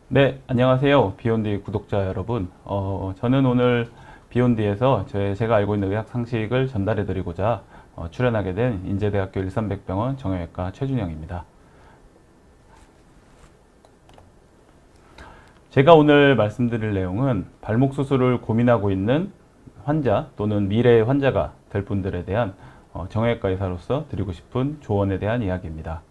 네, 안녕하세요. 비욘디 구독자 여러분. 저는 오늘 비욘디에서 제가 알고 있는 의학 상식을 전달해 드리고자 출연하게 된 인제대학교 일산백병원 정형외과 최준영입니다. 제가 오늘 말씀드릴 내용은 발목 수술을 고민하고 있는 환자 또는 미래의 환자가 될 분들에 대한 정형외과 의사로서 드리고 싶은 조언에 대한 이야기입니다.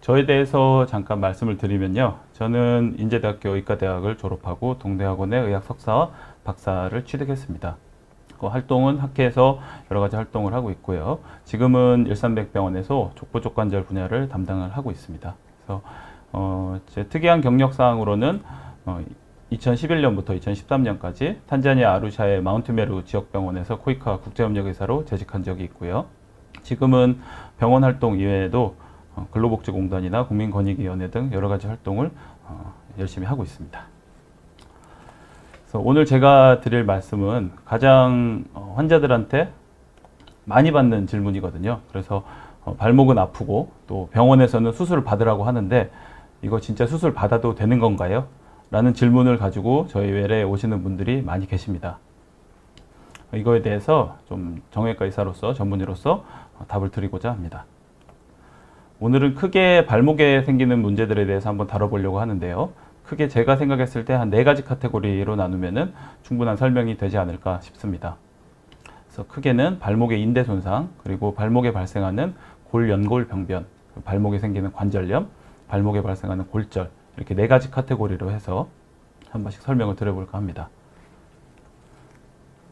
저에 대해서 잠깐 말씀을 드리면요. 저는 인제대학교 의과대학을 졸업하고 동대학원의 의학 석사와 박사를 취득했습니다. 그 활동은 학회에서 여러 가지 활동을 하고 있고요. 지금은 일산백병원에서 족부족관절 분야를 담당을 하고 있습니다. 그래서 제 특이한 경력사항으로는 2011년부터 2013년까지 탄자니아 아루샤의 마운트메루 지역병원에서 코이카 국제협력의사로 재직한 적이 있고요. 지금은 병원 활동 이외에도 근로복지공단이나 국민권익위원회 등 여러 가지 활동을 열심히 하고 있습니다. 그래서 오늘 제가 드릴 말씀은 가장 환자들한테 많이 받는 질문이거든요. 그래서 발목은 아프고 또 병원에서는 수술을 받으라고 하는데 이거 진짜 수술 받아도 되는 건가요? 라는 질문을 가지고 저희 외래에 오시는 분들이 많이 계십니다. 이거에 대해서 좀 정형외과 의사로서 전문의로서 답을 드리고자 합니다. 오늘은 크게 발목에 생기는 문제들에 대해서 한번 다뤄보려고 하는데요. 크게 제가 생각했을 때 한 4가지 카테고리로 나누면은 충분한 설명이 되지 않을까 싶습니다. 그래서 크게는 발목의 인대 손상, 그리고 발목에 발생하는 골연골 병변, 발목에 생기는 관절염, 발목에 발생하는 골절, 이렇게 4가지 카테고리로 해서 한 번씩 설명을 드려볼까 합니다.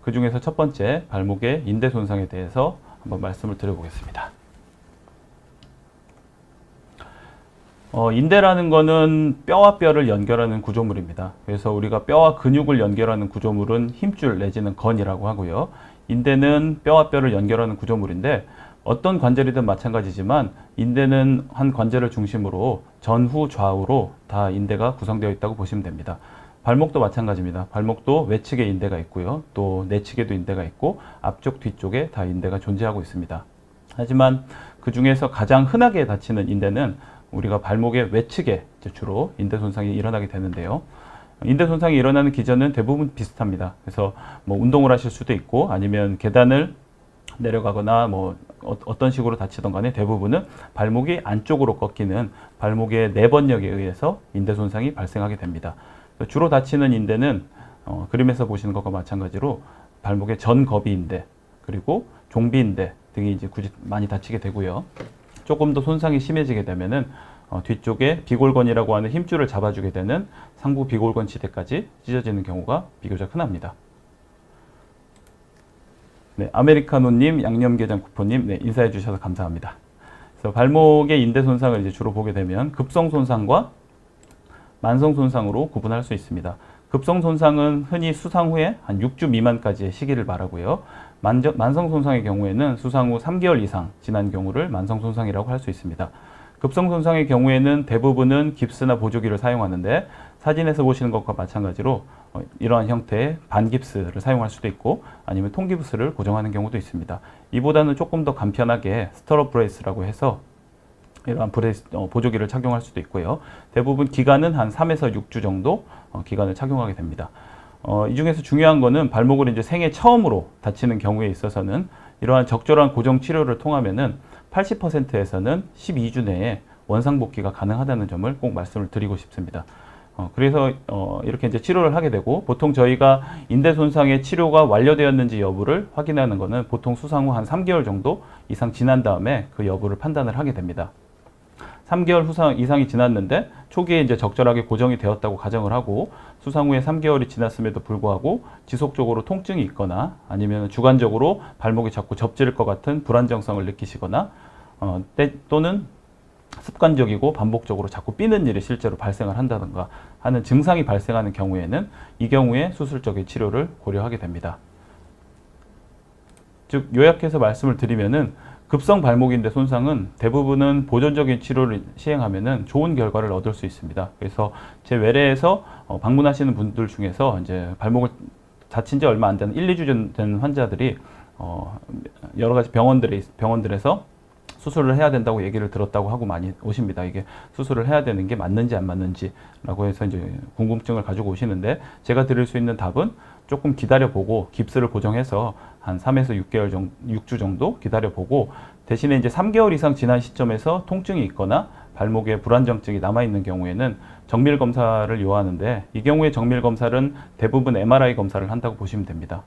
그 중에서 첫 번째, 발목의 인대 손상에 대해서 한번 말씀을 드려보겠습니다. 인대라는 거는 뼈와 뼈를 연결하는 구조물입니다. 그래서 우리가 뼈와 근육을 연결하는 구조물은 힘줄 내지는 건이라고 하고요. 인대는 뼈와 뼈를 연결하는 구조물인데 어떤 관절이든 마찬가지지만 인대는 한 관절을 중심으로 전후 좌우로 다 인대가 구성되어 있다고 보시면 됩니다. 발목도 마찬가지입니다. 발목도 외측에 인대가 있고요. 또 내측에도 인대가 있고 앞쪽 뒤쪽에 다 인대가 존재하고 있습니다. 하지만 그 중에서 가장 흔하게 다치는 인대는 우리가 발목의 외측에 주로 인대 손상이 일어나게 되는데요. 인대 손상이 일어나는 기전은 대부분 비슷합니다. 그래서 뭐 운동을 하실 수도 있고 아니면 계단을 내려가거나 뭐 어떤 식으로 다치던 간에 대부분은 발목이 안쪽으로 꺾이는 발목의 내번력에 의해서 인대 손상이 발생하게 됩니다. 주로 다치는 인대는 그림에서 보시는 것과 마찬가지로 발목의 전거비인대 그리고 종비인대 등이 이제 굳이 많이 다치게 되고요. 조금 더 손상이 심해지게 되면은 뒤쪽에 비골건이라고 하는 힘줄을 잡아주게 되는 상부 비골건 지대까지 찢어지는 경우가 비교적 흔합니다. 네, 아메리카노님, 양념게장 쿠폰님, 네, 인사해 주셔서 감사합니다. 그래서 발목의 인대 손상을 이제 주로 보게 되면 급성 손상과 만성 손상으로 구분할 수 있습니다. 급성 손상은 흔히 수상 후에 한 6주 미만까지의 시기를 말하고요. 만성 손상의 경우에는 수상 후 3개월 이상 지난 경우를 만성 손상이라고 할 수 있습니다. 급성 손상의 경우에는 대부분은 깁스나 보조기를 사용하는데 사진에서 보시는 것과 마찬가지로 이러한 형태의 반깁스를 사용할 수도 있고 아니면 통깁스를 고정하는 경우도 있습니다. 이보다는 조금 더 간편하게 스터럽 브레이스라고 해서 이러한 보조기를 착용할 수도 있고요. 대부분 기간은 한 3에서 6주 정도 기간을 착용하게 됩니다. 이 중에서 중요한 거는 발목을 이제 생애 처음으로 다치는 경우에 있어서는 이러한 적절한 고정 치료를 통하면은 80%에서는 12주 내에 원상복귀가 가능하다는 점을 꼭 말씀을 드리고 싶습니다. 그래서 이렇게 이제 치료를 하게 되고 보통 저희가 인대 손상의 치료가 완료되었는지 여부를 확인하는 것은 보통 수상 후 한 3개월 정도 이상 지난 다음에 그 여부를 판단을 하게 됩니다. 3개월 이상이 지났는데 초기에 이제 적절하게 고정이 되었다고 가정을 하고 수상 후에 3개월이 지났음에도 불구하고 지속적으로 통증이 있거나 아니면 주관적으로 발목이 자꾸 접질 것 같은 불안정성을 느끼시거나 또는 습관적이고 반복적으로 자꾸 삐는 일이 실제로 발생을 한다든가 하는 증상이 발생하는 경우에는 이 경우에 수술적인 치료를 고려하게 됩니다. 즉 요약해서 말씀을 드리면은 급성 발목인대 손상은 대부분은 보존적인 치료를 시행하면은 좋은 결과를 얻을 수 있습니다. 그래서 제 외래에서 방문하시는 분들 중에서 이제 발목을 다친 지 얼마 안 되는 1, 2주 된 환자들이 여러 가지 병원들에서 수술을 해야 된다고 얘기를 들었다고 하고 많이 오십니다. 이게 수술을 해야 되는 게 맞는지 안 맞는지라고 해서 이제 궁금증을 가지고 오시는데, 제가 드릴 수 있는 답은 조금 기다려보고 깁스를 고정해서 한 3에서 6개월 정도, 6주 정도 기다려보고, 대신에 이제 3개월 이상 지난 시점에서 통증이 있거나 발목에 불안정증이 남아있는 경우에는 정밀 검사를 요하는데, 이 경우에 정밀 검사는 대부분 MRI 검사를 한다고 보시면 됩니다.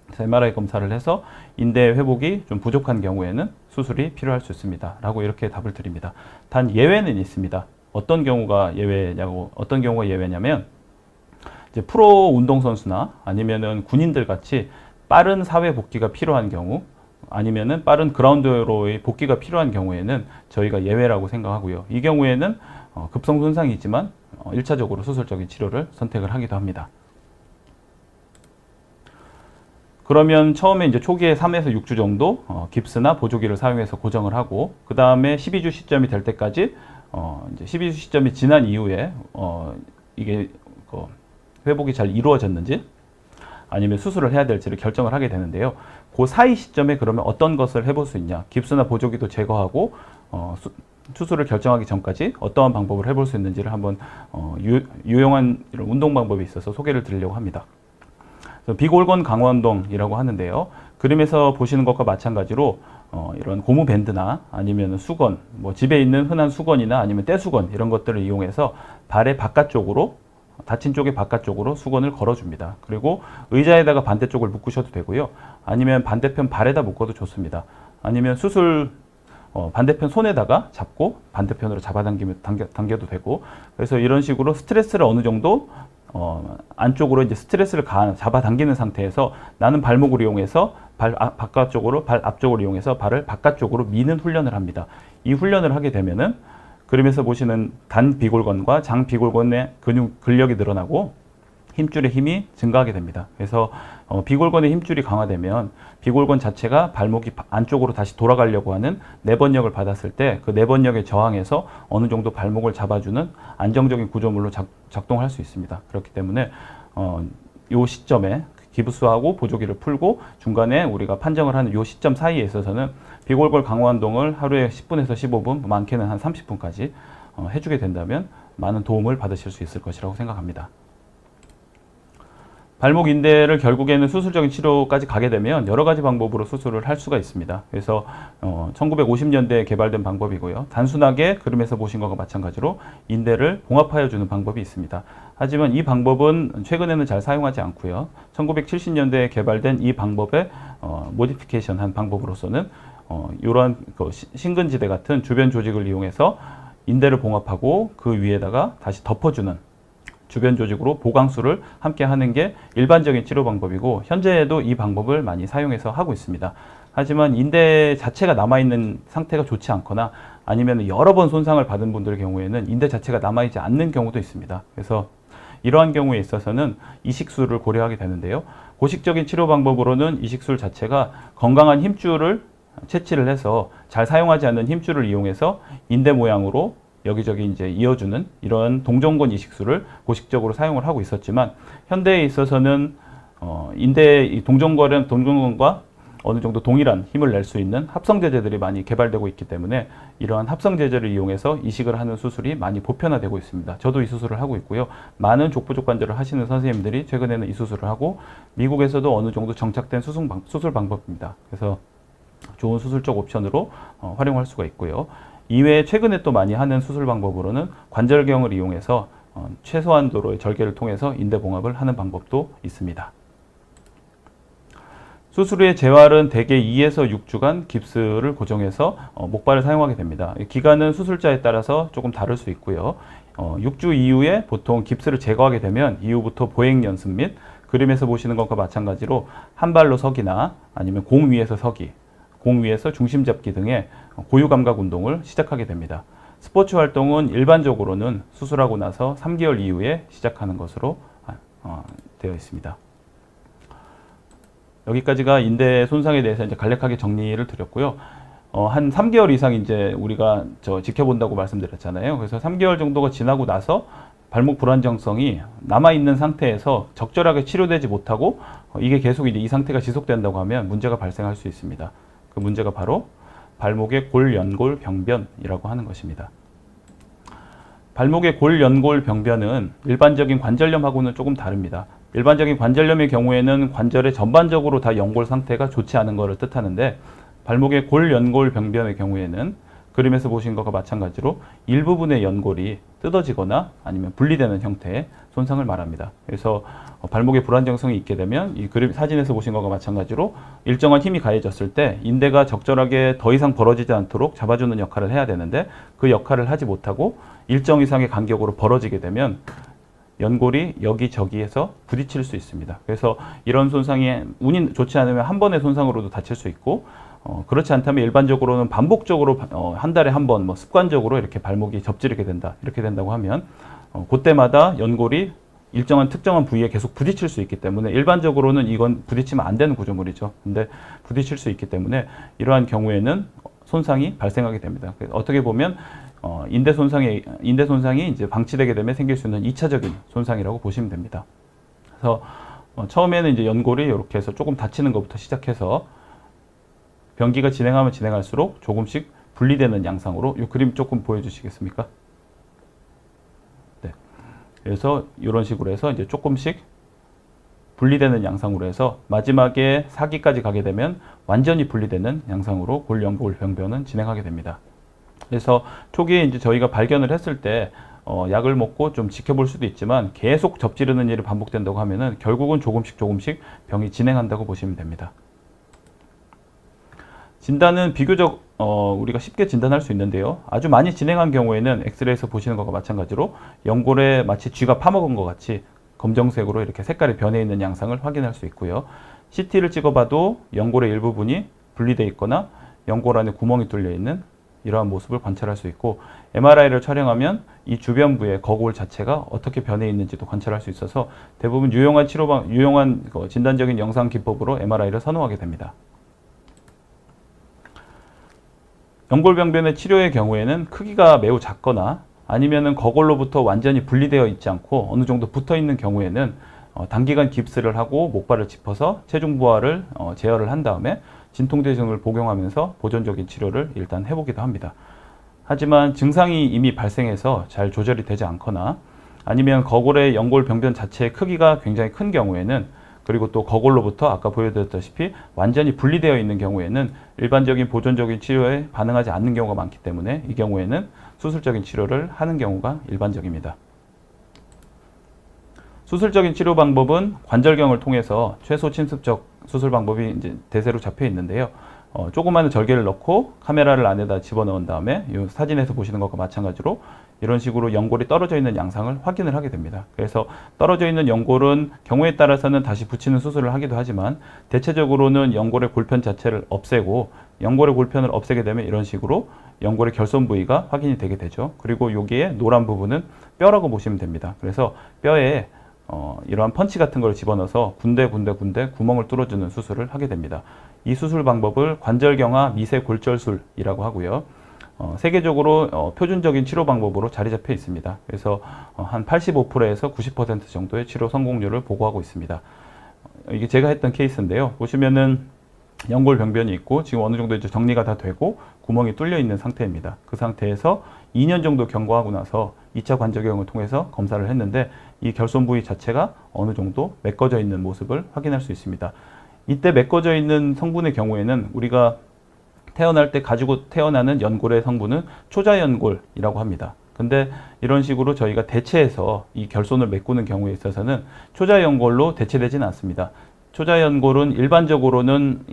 그래서 MRI 검사를 해서 인대 회복이 좀 부족한 경우에는 수술이 필요할 수 있습니다. 라고 이렇게 답을 드립니다. 단 예외는 있습니다. 어떤 경우가 예외냐면, 이제 프로 운동선수나 아니면은 군인들 같이 빠른 사회 복귀가 필요한 경우, 아니면은 빠른 그라운드로의 복귀가 필요한 경우에는 저희가 예외라고 생각하고요. 이 경우에는 급성 손상이지만 1차적으로 수술적인 치료를 선택을 하기도 합니다. 그러면 처음에 이제 초기에 3에서 6주 정도 깁스나 보조기를 사용해서 고정을 하고, 그 다음에 12주 시점이 될 때까지 이제 12주 시점이 지난 이후에 이게 회복이 잘 이루어졌는지 아니면 수술을 해야 될지를 결정을 하게 되는데요. 그 사이 시점에 그러면 어떤 것을 해볼 수 있냐, 깁스나 보조기도 제거하고 수술을 결정하기 전까지 어떠한 방법을 해볼 수 있는지를 한번 유용한 이런 운동 방법이 있어서 소개를 드리려고 합니다. 비골건 강화 운동이라고 하는데요. 그림에서 보시는 것과 마찬가지로 이런 고무 밴드나 아니면 수건, 뭐 집에 있는 흔한 수건이나 아니면 떼수건, 이런 것들을 이용해서 발의 바깥쪽으로, 다친 쪽의 바깥쪽으로 수건을 걸어줍니다. 그리고 의자에다가 반대쪽을 묶으셔도 되고요. 아니면 반대편 발에다 묶어도 좋습니다. 아니면 반대편 손에다가 잡고 반대편으로 당겨도 되고, 그래서 이런 식으로 스트레스를 어느 정도 안쪽으로 이제 스트레스를 잡아당기는 상태에서 나는 발목을 이용해서 발 앞쪽을 이용해서 발을 바깥쪽으로 미는 훈련을 합니다. 이 훈련을 하게 되면은 그림에서 보시는 단 비골건과 장 비골건의 근력이 늘어나고 힘줄의 힘이 증가하게 됩니다. 그래서 비골건의 힘줄이 강화되면 비골건 자체가 발목이 안쪽으로 다시 돌아가려고 하는 내번력을 받았을 때 그 내번력에 저항해서 어느 정도 발목을 잡아주는 안정적인 구조물로 작동할 수 있습니다. 그렇기 때문에 이 시점에 기부스하고 보조기를 풀고 중간에 우리가 판정을 하는 이 시점 사이에 있어서는 비골골 강화 운동을 하루에 10분에서 15분, 많게는 한 30분까지 해주게 된다면 많은 도움을 받으실 수 있을 것이라고 생각합니다. 발목 인대를 결국에는 수술적인 치료까지 가게 되면 여러 가지 방법으로 수술을 할 수가 있습니다. 그래서 1950년대에 개발된 방법이고요. 단순하게 그림에서 보신 것과 마찬가지로 인대를 봉합하여 주는 방법이 있습니다. 하지만 이 방법은 최근에는 잘 사용하지 않고요. 1970년대에 개발된 이 방법의 모디피케이션 한 방법으로서는 이러한 신근지대 같은 주변 조직을 이용해서 인대를 봉합하고 그 위에다가 다시 덮어주는 주변 조직으로 보강수를 함께 하는 게 일반적인 치료 방법이고, 현재에도 이 방법을 많이 사용해서 하고 있습니다. 하지만 인대 자체가 남아있는 상태가 좋지 않거나 아니면 여러 번 손상을 받은 분들의 경우에는 인대 자체가 남아있지 않는 경우도 있습니다. 그래서 이러한 경우에 있어서는 이식술을 고려하게 되는데요. 고식적인 치료 방법으로는 이식술 자체가 건강한 힘줄을 채취를 해서 잘 사용하지 않는 힘줄을 이용해서 인대 모양으로 여기저기 이제 이어주는 이런 동정건 이식술을 고식적으로 사용을 하고 있었지만, 현대에 있어서는 인대 동정건과 어느 정도 동일한 힘을 낼 수 있는 합성제제들이 많이 개발되고 있기 때문에 이러한 합성제제를 이용해서 이식을 하는 수술이 많이 보편화되고 있습니다. 저도 이 수술을 하고 있고요. 많은 족부족 관절을 하시는 선생님들이 최근에는 이 수술을 하고, 미국에서도 어느 정도 정착된 수술 방법입니다. 그래서 좋은 수술적 옵션으로 활용할 수가 있고요. 이외에 최근에 또 많이 하는 수술 방법으로는 관절경을 이용해서 최소한도로의 절개를 통해서 인대 봉합을 하는 방법도 있습니다. 수술 후의 재활은 대개 2에서 6주간 깁스를 고정해서 목발을 사용하게 됩니다. 기간은 수술자에 따라서 조금 다를 수 있고요. 6주 이후에 보통 깁스를 제거하게 되면 이후부터 보행 연습 및 그림에서 보시는 것과 마찬가지로 한 발로 서기나 아니면 공 위에서 서기, 공 위에서 중심 잡기 등의 고유 감각 운동을 시작하게 됩니다. 스포츠 활동은 일반적으로는 수술하고 나서 3개월 이후에 시작하는 것으로 되어 있습니다. 여기까지가 인대 손상에 대해서 이제 간략하게 정리를 드렸고요. 한 3개월 이상 이제 우리가 지켜본다고 말씀드렸잖아요. 그래서 3개월 정도가 지나고 나서 발목 불안정성이 남아있는 상태에서 적절하게 치료되지 못하고 이게 계속 이제 이 상태가 지속된다고 하면 문제가 발생할 수 있습니다. 그 문제가 바로 발목의 골연골 병변이라고 하는 것입니다. 발목의 골연골 병변은 일반적인 관절염하고는 조금 다릅니다. 일반적인 관절염의 경우에는 관절의 전반적으로 다 연골 상태가 좋지 않은 것을 뜻하는데, 발목의 골연골 병변의 경우에는 그림에서 보신 것과 마찬가지로 일부분의 연골이 뜯어지거나 아니면 분리되는 형태의 손상을 말합니다. 그래서 발목에 불안정성이 있게 되면 이 그림 사진에서 보신 것과 마찬가지로 일정한 힘이 가해졌을 때 인대가 적절하게 더 이상 벌어지지 않도록 잡아주는 역할을 해야 되는데, 그 역할을 하지 못하고 일정 이상의 간격으로 벌어지게 되면 연골이 여기저기에서 부딪힐 수 있습니다. 그래서 이런 손상이 운이 좋지 않으면 한 번의 손상으로도 다칠 수 있고, 그렇지 않다면 일반적으로는 반복적으로 한 달에 한 번 습관적으로 이렇게 발목이 접지르게 된다, 이렇게 된다고 하면 그때마다 연골이 일정한 특정한 부위에 계속 부딪힐 수 있기 때문에, 일반적으로는 이건 부딪히면 안 되는 구조물이죠. 근데 부딪힐 수 있기 때문에 이러한 경우에는 손상이 발생하게 됩니다. 어떻게 보면 인대 손상이 이제 방치되게 되면 생길 수 있는 2차적인 손상이라고 보시면 됩니다. 그래서 처음에는 이제 연골이 이렇게 해서 조금 다치는 것부터 시작해서 병기가 진행하면 진행할수록 조금씩 분리되는 양상으로, 이 그림 조금 보여주시겠습니까? 네. 그래서 이런 식으로 해서 이제 조금씩 분리되는 양상으로 해서 마지막에 사기까지 가게 되면 완전히 분리되는 양상으로 골연골 병변은 진행하게 됩니다. 그래서 초기에 이제 저희가 발견을 했을 때 약을 먹고 좀 지켜볼 수도 있지만, 계속 접지르는 일이 반복된다고 하면은 결국은 조금씩 병이 진행한다고 보시면 됩니다. 진단은 비교적 우리가 쉽게 진단할 수 있는데요. 아주 많이 진행한 경우에는 엑스레이에서 보시는 것과 마찬가지로 연골에 마치 쥐가 파먹은 것 같이 검정색으로 이렇게 색깔이 변해 있는 양상을 확인할 수 있고요. CT를 찍어봐도 연골의 일부분이 분리되어 있거나 연골 안에 구멍이 뚫려 있는 이러한 모습을 관찰할 수 있고, MRI를 촬영하면 이 주변부의 거골 자체가 어떻게 변해 있는지도 관찰할 수 있어서 대부분 유용한 진단적인 영상 기법으로 MRI를 선호하게 됩니다. 연골병변의 치료의 경우에는 크기가 매우 작거나 아니면은 거골로부터 완전히 분리되어 있지 않고 어느 정도 붙어 있는 경우에는 단기간 깁스를 하고 목발을 짚어서 체중 부하를 제어를 한 다음에 진통제증을 복용하면서 보존적인 치료를 일단 해보기도 합니다. 하지만 증상이 이미 발생해서 잘 조절이 되지 않거나 아니면 거골의 연골병변 자체의 크기가 굉장히 큰 경우에는, 그리고 또 거골로부터 아까 보여드렸다시피 완전히 분리되어 있는 경우에는 일반적인 보존적인 치료에 반응하지 않는 경우가 많기 때문에 이 경우에는 수술적인 치료를 하는 경우가 일반적입니다. 수술적인 치료 방법은 관절경을 통해서 최소 침습적 수술 방법이 이제 대세로 잡혀 있는데요. 조그마한 절개를 넣고 카메라를 안에다 집어넣은 다음에 이 사진에서 보시는 것과 마찬가지로 이런 식으로 연골이 떨어져 있는 양상을 확인을 하게 됩니다. 그래서 떨어져 있는 연골은 경우에 따라서는 다시 붙이는 수술을 하기도 하지만, 대체적으로는 연골의 골편 자체를 없애고, 연골의 골편을 없애게 되면 이런 식으로 연골의 결손 부위가 확인이 되게 되죠. 그리고 여기에 노란 부분은 뼈라고 보시면 됩니다. 그래서 뼈에 이러한 펀치 같은 걸 집어넣어서 군데 구멍을 뚫어주는 수술을 하게 됩니다. 이 수술 방법을 관절경화 미세골절술이라고 하고요. 세계적으로 표준적인 치료 방법으로 자리 잡혀 있습니다. 그래서 한 85%에서 90% 정도의 치료 성공률을 보고하고 있습니다. 이게 제가 했던 케이스인데요. 보시면은 연골병변이 있고 지금 어느 정도 이제 정리가 다 되고 구멍이 뚫려 있는 상태입니다. 그 상태에서 2년 정도 경과하고 나서 2차 관절경을 통해서 검사를 했는데 이 결손 부위 자체가 어느 정도 메꿔져 있는 모습을 확인할 수 있습니다. 이때 메꿔져 있는 성분의 경우에는 우리가 태어날 때 가지고 태어나는 연골의 성분은 초자연골이라고 합니다. 근데 이런 식으로 저희가 대체해서 이 결손을 메꾸는 경우에 있어서는 초자연골로 대체되지는 않습니다. 초자연골은 일반적으로는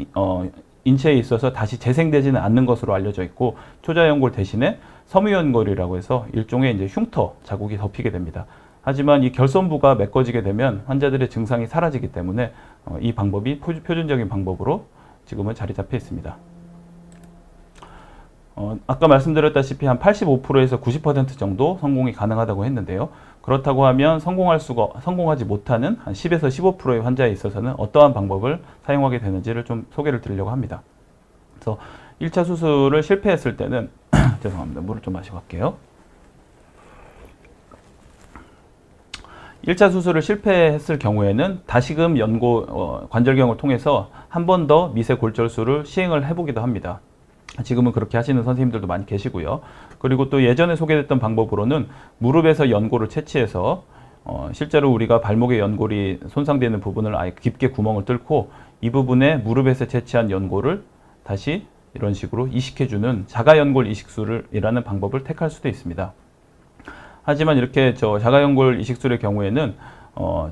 인체에 있어서 다시 재생되지는 않는 것으로 알려져 있고, 초자연골 대신에 섬유연골이라고 해서 일종의 이제 흉터 자국이 덮이게 됩니다. 하지만 이 결손부가 메꿔지게 되면 환자들의 증상이 사라지기 때문에 이 방법이 표준적인 방법으로 지금은 자리 잡혀 있습니다. 아까 말씀드렸다시피 한 85%에서 90% 정도 성공이 가능하다고 했는데요. 그렇다고 하면 성공하지 못하는 한 10에서 15%의 환자에 있어서는 어떠한 방법을 사용하게 되는지를 좀 소개를 드리려고 합니다. 그래서 1차 수술을 실패했을 때는 죄송합니다. 물을 좀 마시고 갈게요. 1차 수술을 실패했을 경우에는 다시금 관절경을 통해서 한 번 더 미세골절술을 시행을 해보기도 합니다. 지금은 그렇게 하시는 선생님들도 많이 계시고요. 그리고 또 예전에 소개됐던 방법으로는 무릎에서 연골을 채취해서 실제로 우리가 발목의 연골이 손상되는 부분을 아예 깊게 구멍을 뚫고 이 부분에 무릎에서 채취한 연골을 다시 이런 식으로 이식해주는 자가연골 이식술이라는 방법을 택할 수도 있습니다. 하지만 이렇게 자가연골 이식술의 경우에는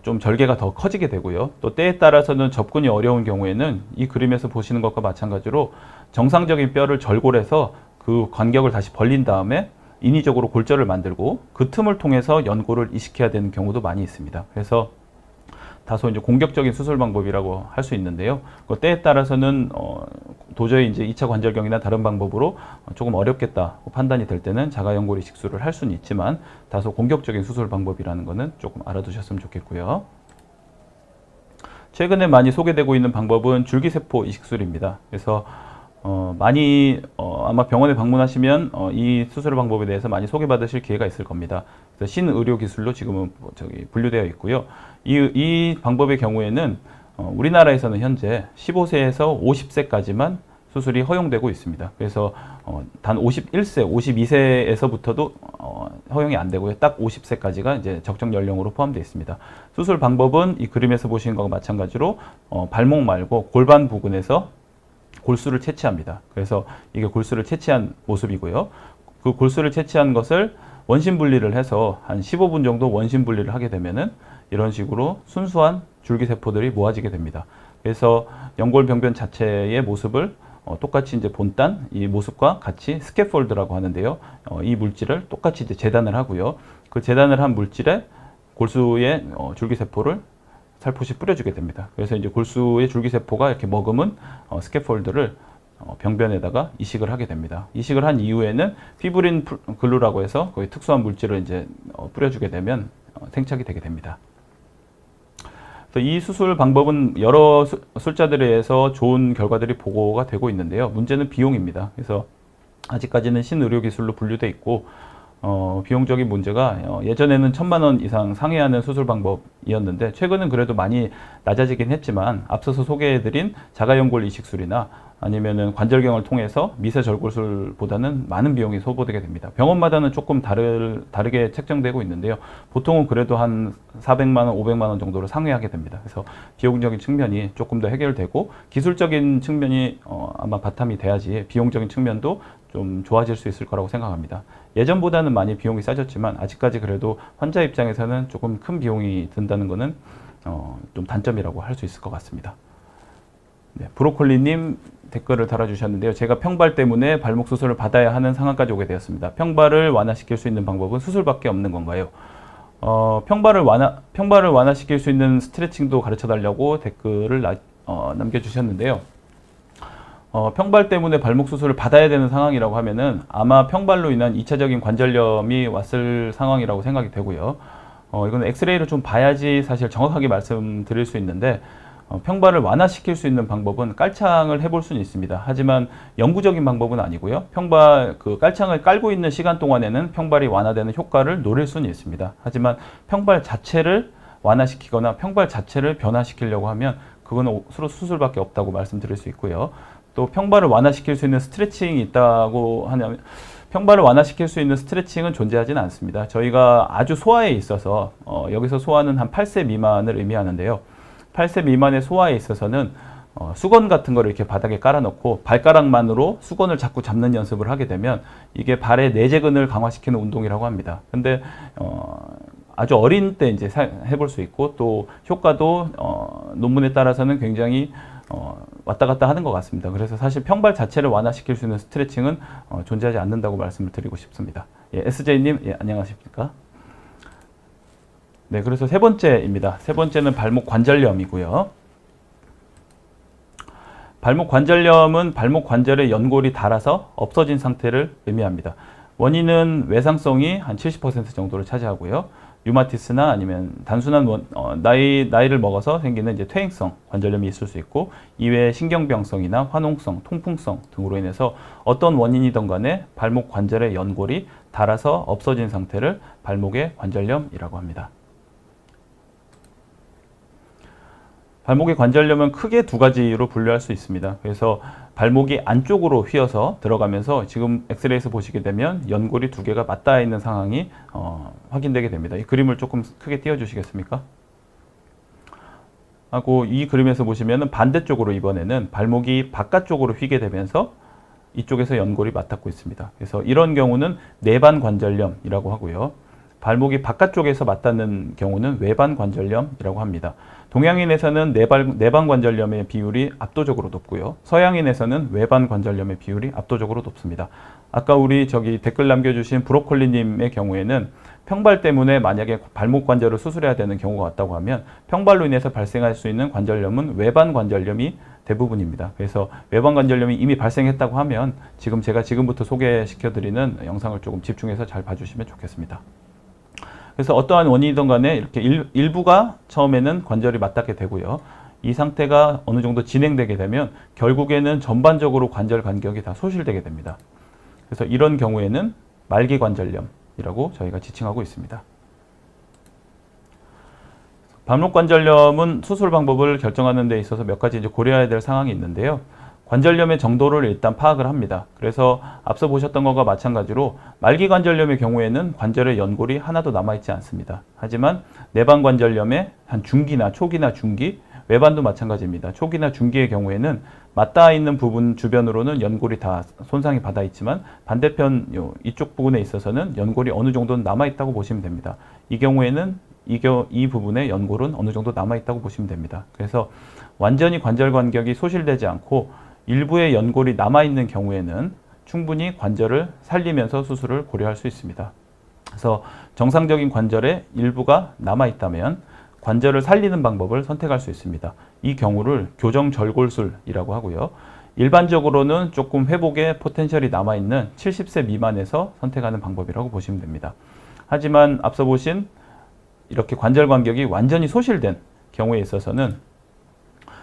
좀 절개가 더 커지게 되고요. 또 때에 따라서는 접근이 어려운 경우에는 이 그림에서 보시는 것과 마찬가지로 정상적인 뼈를 절골해서 그 간격을 다시 벌린 다음에 인위적으로 골절을 만들고 그 틈을 통해서 연골을 이식해야 되는 경우도 많이 있습니다. 그래서 다소 이제 공격적인 수술 방법이라고 할 수 있는데요. 그 때에 따라서는 도저히 이제 2차 관절경이나 다른 방법으로 조금 어렵겠다 판단이 될 때는 자가연골 이식술을 할 수는 있지만 다소 공격적인 수술 방법이라는 것은 조금 알아두셨으면 좋겠고요. 최근에 많이 소개되고 있는 방법은 줄기세포 이식술입니다. 그래서 아마 병원에 방문하시면 이 수술 방법에 대해서 많이 소개받으실 기회가 있을 겁니다. 그래서 신의료기술로 지금은 분류되어 있고요. 이 방법의 경우에는 우리나라에서는 현재 15세에서 50세까지만 수술이 허용되고 있습니다. 그래서 단 51세, 52세에서부터도 허용이 안 되고요. 딱 50세까지가 이제 적정 연령으로 포함되어 있습니다. 수술 방법은 이 그림에서 보시는 것과 마찬가지로 발목 말고 골반 부근에서 골수를 채취합니다. 그래서 이게 골수를 채취한 모습이고요. 그 골수를 채취한 것을 원심 분리를 해서 한 15분 정도 원심 분리를 하게 되면은 이런 식으로 순수한 줄기세포들이 모아지게 됩니다. 그래서 연골병변 자체의 모습을 똑같이 이제 본단 이 모습과 같이 스캐폴드라고 하는데요. 이 물질을 똑같이 이제 재단을 하고요. 그 재단을 한 물질에 골수의 줄기세포를 살포시 뿌려주게 됩니다. 그래서 이제 골수의 줄기세포가 이렇게 머금은 스캐폴드를 병변에다가 이식을 하게 됩니다. 이식을 한 이후에는 피브린 글루라고 해서 거의 특수한 물질을 이제 뿌려주게 되면 생착이 되게 됩니다. 이 수술 방법은 여러 술자들에 의해서 좋은 결과들이 보고가 되고 있는데요. 문제는 비용입니다. 그래서 아직까지는 신의료기술로 분류돼 있고 비용적인 문제가 예전에는 1,000만 원 이상 상회하는 수술 방법이었는데 최근은 그래도 많이 낮아지긴 했지만 앞서서 소개해드린 자가연골 이식술이나 아니면은 관절경을 통해서 미세절골술보다는 많은 비용이 소모되게 됩니다. 병원마다는 조금 다르게 책정되고 있는데요. 보통은 그래도 한 400만 원, 500만 원 정도로 상회하게 됩니다. 그래서 비용적인 측면이 조금 더 해결되고 기술적인 측면이 아마 바탕이 돼야지 비용적인 측면도 좀 좋아질 수 있을 거라고 생각합니다. 예전보다는 많이 비용이 싸졌지만 아직까지 그래도 환자 입장에서는 조금 큰 비용이 든다는 것은 좀 단점이라고 할 수 있을 것 같습니다. 네, 브로콜리님 댓글을 달아주셨는데요. 제가 평발 때문에 발목 수술을 받아야 하는 상황까지 오게 되었습니다. 평발을 완화시킬 수 있는 방법은 수술밖에 없는 건가요? 평발을 완화시킬 수 있는 스트레칭도 가르쳐 달라고 댓글을 남겨주셨는데요. 평발 때문에 발목 수술을 받아야 되는 상황이라고 하면은 아마 평발로 인한 2차적인 관절염이 왔을 상황이라고 생각이 되고요. 이건 엑스레이를 좀 봐야지 사실 정확하게 말씀드릴 수 있는데 평발을 완화시킬 수 있는 방법은 깔창을 해볼 수는 있습니다. 하지만 영구적인 방법은 아니고요. 깔창을 깔고 있는 시간 동안에는 평발이 완화되는 효과를 노릴 수는 있습니다. 하지만 평발 자체를 완화시키거나 평발 자체를 변화시키려고 하면 그거는 수술밖에 없다고 말씀드릴 수 있고요. 또 평발을 완화시킬 수 있는 스트레칭이 있다고 하냐면 평발을 완화시킬 수 있는 스트레칭은 존재하지는 않습니다. 저희가 아주 소아에 있어서 여기서 소아는 한 8세 미만을 의미하는데요. 8세 미만의 소아에 있어서는 수건 같은 거를 이렇게 바닥에 깔아놓고 발가락만으로 수건을 자꾸 잡는 연습을 하게 되면 이게 발의 내재근을 강화시키는 운동이라고 합니다. 근데 아주 어린 때 이제 해볼 수 있고 또 효과도 논문에 따라서는 굉장히 왔다 갔다 하는 것 같습니다. 그래서 사실 평발 자체를 완화시킬 수 있는 스트레칭은 존재하지 않는다고 말씀을 드리고 싶습니다. 예, SJ님, 예, 안녕하십니까? 네, 그래서 세 번째입니다. 세 번째는 발목 관절염이고요. 발목 관절염은 발목 관절의 연골이 닳아서 없어진 상태를 의미합니다. 원인은 외상성이 한 70% 정도를 차지하고요. 류마티스나 아니면 단순한 나이를 먹어서 생기는 이제 퇴행성 관절염이 있을 수 있고 이외에 신경병성이나 화농성, 통풍성 등으로 인해서 어떤 원인이든 간에 발목 관절의 연골이 닳아서 없어진 상태를 발목의 관절염이라고 합니다. 발목의 관절염은 크게 두 가지로 분류할 수 있습니다. 그래서 발목이 안쪽으로 휘어서 들어가면서 지금 엑스레이에서 보시게 되면 연골이 두 개가 맞닿아 있는 상황이 확인되게 됩니다. 이 그림을 조금 크게 띄워 주시겠습니까? 하고 이 그림에서 보시면 반대쪽으로 이번에는 발목이 바깥쪽으로 휘게 되면서 이쪽에서 연골이 맞닿고 있습니다. 그래서 이런 경우는 내반 관절염이라고 하고요. 발목이 바깥쪽에서 맞닿는 경우는 외반 관절염이라고 합니다. 동양인에서는 내반 관절염의 비율이 압도적으로 높고요. 서양인에서는 외반 관절염의 비율이 압도적으로 높습니다. 아까 우리 댓글 남겨주신 브로콜리님의 경우에는 평발 때문에 만약에 발목 관절을 수술해야 되는 경우가 왔다고 하면 평발로 인해서 발생할 수 있는 관절염은 외반 관절염이 대부분입니다. 그래서 외반 관절염이 이미 발생했다고 하면 제가 지금부터 소개시켜드리는 영상을 조금 집중해서 잘 봐주시면 좋겠습니다. 그래서 어떠한 원인이든 간에 이렇게 일부가 처음에는 관절이 맞닿게 되고요. 이 상태가 어느 정도 진행되게 되면 결국에는 전반적으로 관절 간격이 다 소실되게 됩니다. 그래서 이런 경우에는 말기 관절염이라고 저희가 지칭하고 있습니다. 발목 관절염은 수술 방법을 결정하는 데 있어서 몇 가지 고려해야 될 상황이 있는데요. 관절염의 정도를 일단 파악을 합니다. 그래서 앞서 보셨던 것과 마찬가지로 말기 관절염의 경우에는 관절의 연골이 하나도 남아있지 않습니다. 하지만 내반 관절염의 한 중기나 초기나 중기, 외반도 마찬가지입니다. 초기나 중기의 경우에는 맞닿아 있는 부분 주변으로는 연골이 다 손상이 받아 있지만 반대편 이쪽 부분에 있어서는 연골이 어느 정도는 남아있다고 보시면 됩니다. 이 경우에는 이 부분에 연골은 어느 정도 남아있다고 보시면 됩니다. 그래서 완전히 관절 간격이 소실되지 않고 일부의 연골이 남아있는 경우에는 충분히 관절을 살리면서 수술을 고려할 수 있습니다. 그래서 정상적인 관절의 일부가 남아있다면 관절을 살리는 방법을 선택할 수 있습니다. 이 경우를 교정절골술이라고 하고요. 일반적으로는 조금 회복의 포텐셜이 남아있는 70세 미만에서 선택하는 방법이라고 보시면 됩니다. 하지만 앞서 보신 이렇게 관절 간격이 완전히 소실된 경우에 있어서는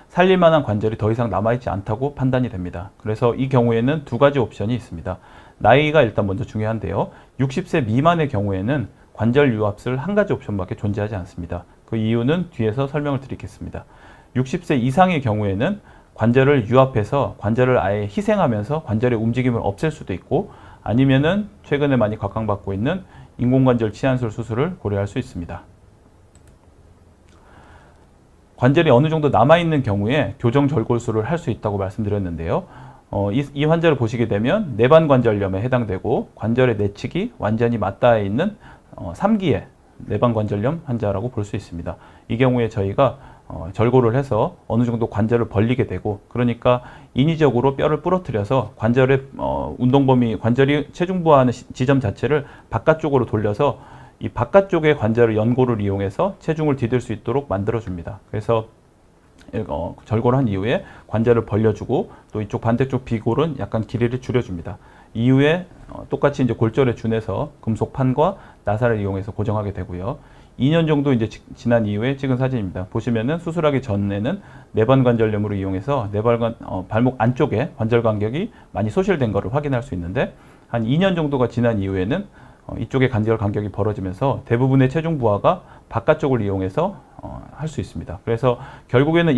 살릴만한 관절이 더 이상 남아있지 않다고 판단이 됩니다. 그래서 이 경우에는 두 가지 옵션이 있습니다. 나이가 일단 먼저 중요한데요. 60세 미만의 경우에는 관절 유압술 한 가지 옵션밖에 존재하지 않습니다. 그 이유는 뒤에서 설명을 드리겠습니다. 60세 이상의 경우에는 관절을 유압해서 관절을 아예 희생하면서 관절의 움직임을 없앨 수도 있고 아니면은 최근에 많이 각광받고 있는 인공관절 치안술 수술을 고려할 수 있습니다. 관절이 어느 정도 남아있는 경우에 교정절골술을 할 수 있다고 말씀드렸는데요. 이 환자를 보시게 되면 내반 관절염에 해당되고 관절의 내측이 완전히 맞닿아 있는 3기의 내반 관절염 환자라고 볼 수 있습니다. 이 경우에 저희가 절골을 해서 어느 정도 관절을 벌리게 되고 그러니까 인위적으로 뼈를 부러뜨려서 관절의 운동 범위, 관절이 체중부하는 지점 자체를 바깥쪽으로 돌려서 이 바깥쪽의 관절의 연골을 이용해서 체중을 디딜 수 있도록 만들어줍니다. 그래서 절골을 한 이후에 관절을 벌려주고 또 이쪽 반대쪽 비골은 약간 길이를 줄여줍니다. 이후에 똑같이 이제 골절에 준해서 금속판과 나사를 이용해서 고정하게 되고요. 2년 정도 이제 지난 이후에 찍은 사진입니다. 보시면은 수술하기 전에는 내반 관절염으로 이용해서 발목 안쪽에 관절 간격이 많이 소실된 것을 확인할 수 있는데 한 2년 정도가 지난 이후에는 이쪽의 관절 간격이 벌어지면서 대부분의 체중 부하가 바깥쪽을 이용해서 할 수 있습니다. 그래서 결국에는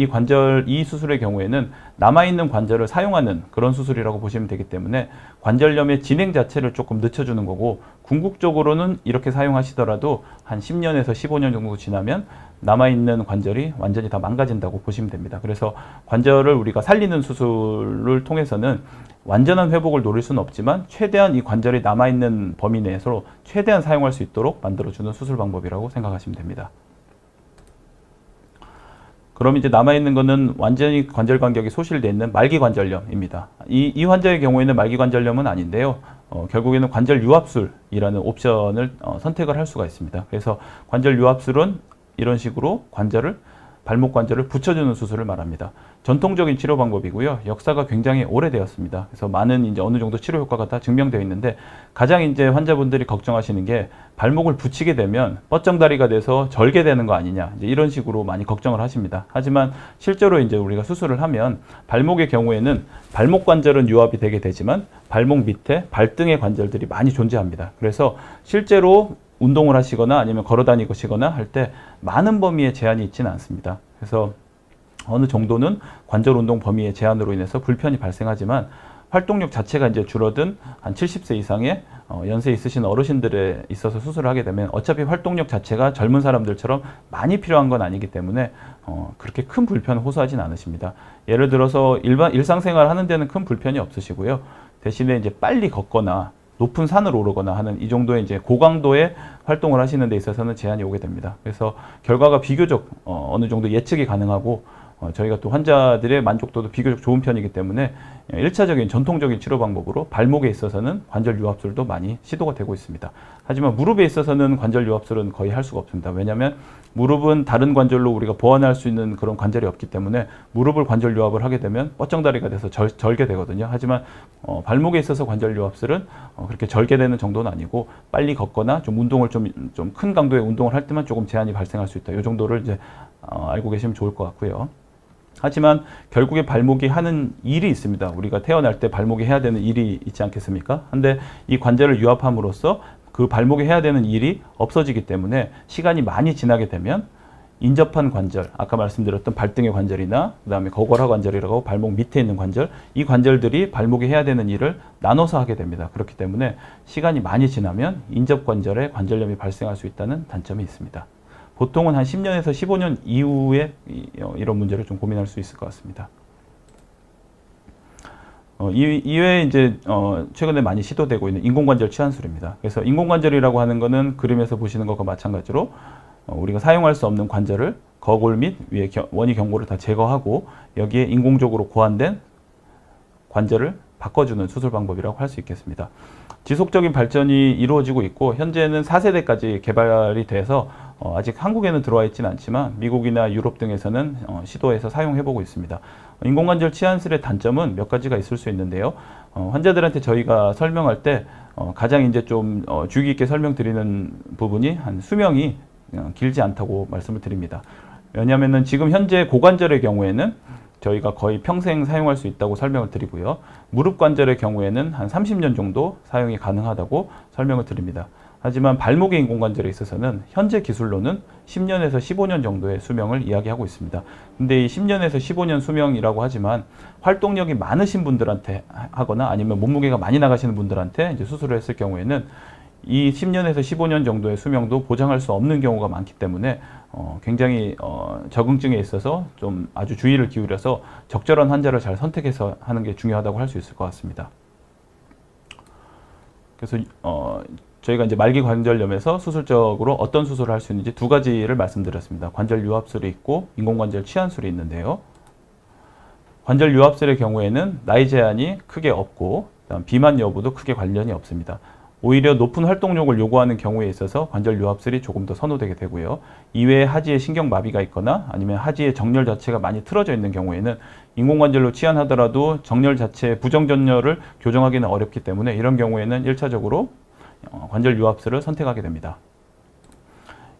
이 수술의 경우에는 남아있는 관절을 사용하는 그런 수술이라고 보시면 되기 때문에 관절염의 진행 자체를 조금 늦춰주는 거고 궁극적으로는 이렇게 사용하시더라도 한 10년에서 15년 정도 지나면 남아있는 관절이 완전히 다 망가진다고 보시면 됩니다. 그래서 관절을 우리가 살리는 수술을 통해서는 완전한 회복을 노릴 수는 없지만 최대한 이 관절이 남아있는 범위 내에서 최대한 사용할 수 있도록 만들어주는 수술 방법이라고 생각하시면 됩니다. 그럼 이제 남아있는 거는 완전히 관절 간격이 소실되어 있는 말기 관절염입니다. 이 환자의 경우에는 말기 관절염은 아닌데요. 결국에는 관절 유압술이라는 옵션을 선택을 할 수가 있습니다. 그래서 관절 유압술은 이런 식으로 발목 관절을 붙여주는 수술을 말합니다. 전통적인 치료 방법이고요. 역사가 굉장히 오래되었습니다. 그래서 많은 이제 어느 정도 치료 효과가 다 증명되어 있는데 가장 이제 환자분들이 걱정하시는 게 발목을 붙이게 되면 뻗정다리가 돼서 절개되는 거 아니냐 이제 이런 식으로 많이 걱정을 하십니다. 하지만 실제로 이제 우리가 수술을 하면 발목의 경우에는 발목 관절은 유압이 되게 되지만 발목 밑에 발등의 관절들이 많이 존재합니다. 그래서 실제로 운동을 하시거나 아니면 걸어 다니시거나 할 때 많은 범위의 제한이 있지는 않습니다. 그래서 어느 정도는 관절 운동 범위의 제한으로 인해서 불편이 발생하지만 활동력 자체가 이제 줄어든 한 70세 이상의 연세 있으신 어르신들에 있어서 수술을 하게 되면 어차피 활동력 자체가 젊은 사람들처럼 많이 필요한 건 아니기 때문에 그렇게 큰 불편을 호소하진 않으십니다. 예를 들어서 일상생활 하는 데는 큰 불편이 없으시고요. 대신에 이제 빨리 걷거나 높은 산을 오르거나 하는 이 정도의 이제 고강도의 활동을 하시는 데 있어서는 제한이 오게 됩니다. 그래서 결과가 비교적 어느 정도 예측이 가능하고 저희가 또 환자들의 만족도도 비교적 좋은 편이기 때문에 1차적인 전통적인 치료 방법으로 발목에 있어서는 관절 유압술도 많이 시도가 되고 있습니다. 하지만 무릎에 있어서는 관절 유압술은 거의 할 수가 없습니다. 왜냐하면 무릎은 다른 관절로 우리가 보완할 수 있는 그런 관절이 없기 때문에 무릎을 관절 유압을 하게 되면 뻗정다리가 돼서 절게 되거든요. 하지만 발목에 있어서 관절 유압술은 그렇게 절게 되는 정도는 아니고 빨리 걷거나 좀 운동을 좀 큰 강도의 운동을 할 때만 조금 제한이 발생할 수 있다. 이 정도를 이제 알고 계시면 좋을 것 같고요. 하지만 결국에 발목이 하는 일이 있습니다. 우리가 태어날 때 발목이 해야 되는 일이 있지 않겠습니까? 근데 이 관절을 유압함으로써 그 발목이 해야 되는 일이 없어지기 때문에 시간이 많이 지나게 되면 인접한 관절, 아까 말씀드렸던 발등의 관절이나 그 다음에 거골화 관절이라고 발목 밑에 있는 관절, 이 관절들이 발목이 해야 되는 일을 나눠서 하게 됩니다. 그렇기 때문에 시간이 많이 지나면 인접 관절에 관절염이 발생할 수 있다는 단점이 있습니다. 보통은 한 10년에서 15년 이후에 이런 문제를 좀 고민할 수 있을 것 같습니다. 이외에 이제 최근에 많이 시도되고 있는 인공관절 치환술입니다. 그래서 인공관절이라고 하는 거는 그림에서 보시는 것과 마찬가지로 우리가 사용할 수 없는 관절을 거골 및 위에 원위 경고를 다 제거하고 여기에 인공적으로 고안된 관절을 바꿔주는 수술 방법이라고 할 수 있겠습니다. 지속적인 발전이 이루어지고 있고 현재는 4세대까지 개발이 돼서 아직 한국에는 들어와 있지는 않지만 미국이나 유럽 등에서는 시도해서 사용해보고 있습니다. 인공관절 치환술의 단점은 몇 가지가 있을 수 있는데요. 환자들한테 저희가 설명할 때 가장 이제 좀 주의 깊게 설명드리는 부분이 한 수명이 길지 않다고 말씀을 드립니다. 왜냐하면 지금 현재 고관절의 경우에는 저희가 거의 평생 사용할 수 있다고 설명을 드리고요. 무릎 관절의 경우에는 한 30년 정도 사용이 가능하다고 설명을 드립니다. 하지만 발목의 인공관절에 있어서는 현재 기술로는 10년에서 15년 정도의 수명을 이야기하고 있습니다. 근데 이 10년에서 15년 수명이라고 하지만 활동력이 많으신 분들한테 하거나 아니면 몸무게가 많이 나가시는 분들한테 이제 수술을 했을 경우에는 이 10년에서 15년 정도의 수명도 보장할 수 없는 경우가 많기 때문에 굉장히 적응증에 있어서 좀 아주 주의를 기울여서 적절한 환자를 잘 선택해서 하는 게 중요하다고 할 수 있을 것 같습니다. 그래서 저희가 이제 말기 관절염에서 수술적으로 어떤 수술을 할 수 있는지 두 가지를 말씀드렸습니다. 관절 유압술이 있고 인공관절 치환술이 있는데요. 관절 유압술의 경우에는 나이 제한이 크게 없고 비만 여부도 크게 관련이 없습니다. 오히려 높은 활동력을 요구하는 경우에 있어서 관절 유압술이 조금 더 선호되게 되고요. 이외에 하지에 신경마비가 있거나 아니면 하지의 정렬 자체가 많이 틀어져 있는 경우에는 인공관절로 치환하더라도 정렬 자체의 부정전렬을 교정하기는 어렵기 때문에 이런 경우에는 1차적으로 관절 유압술을 선택하게 됩니다.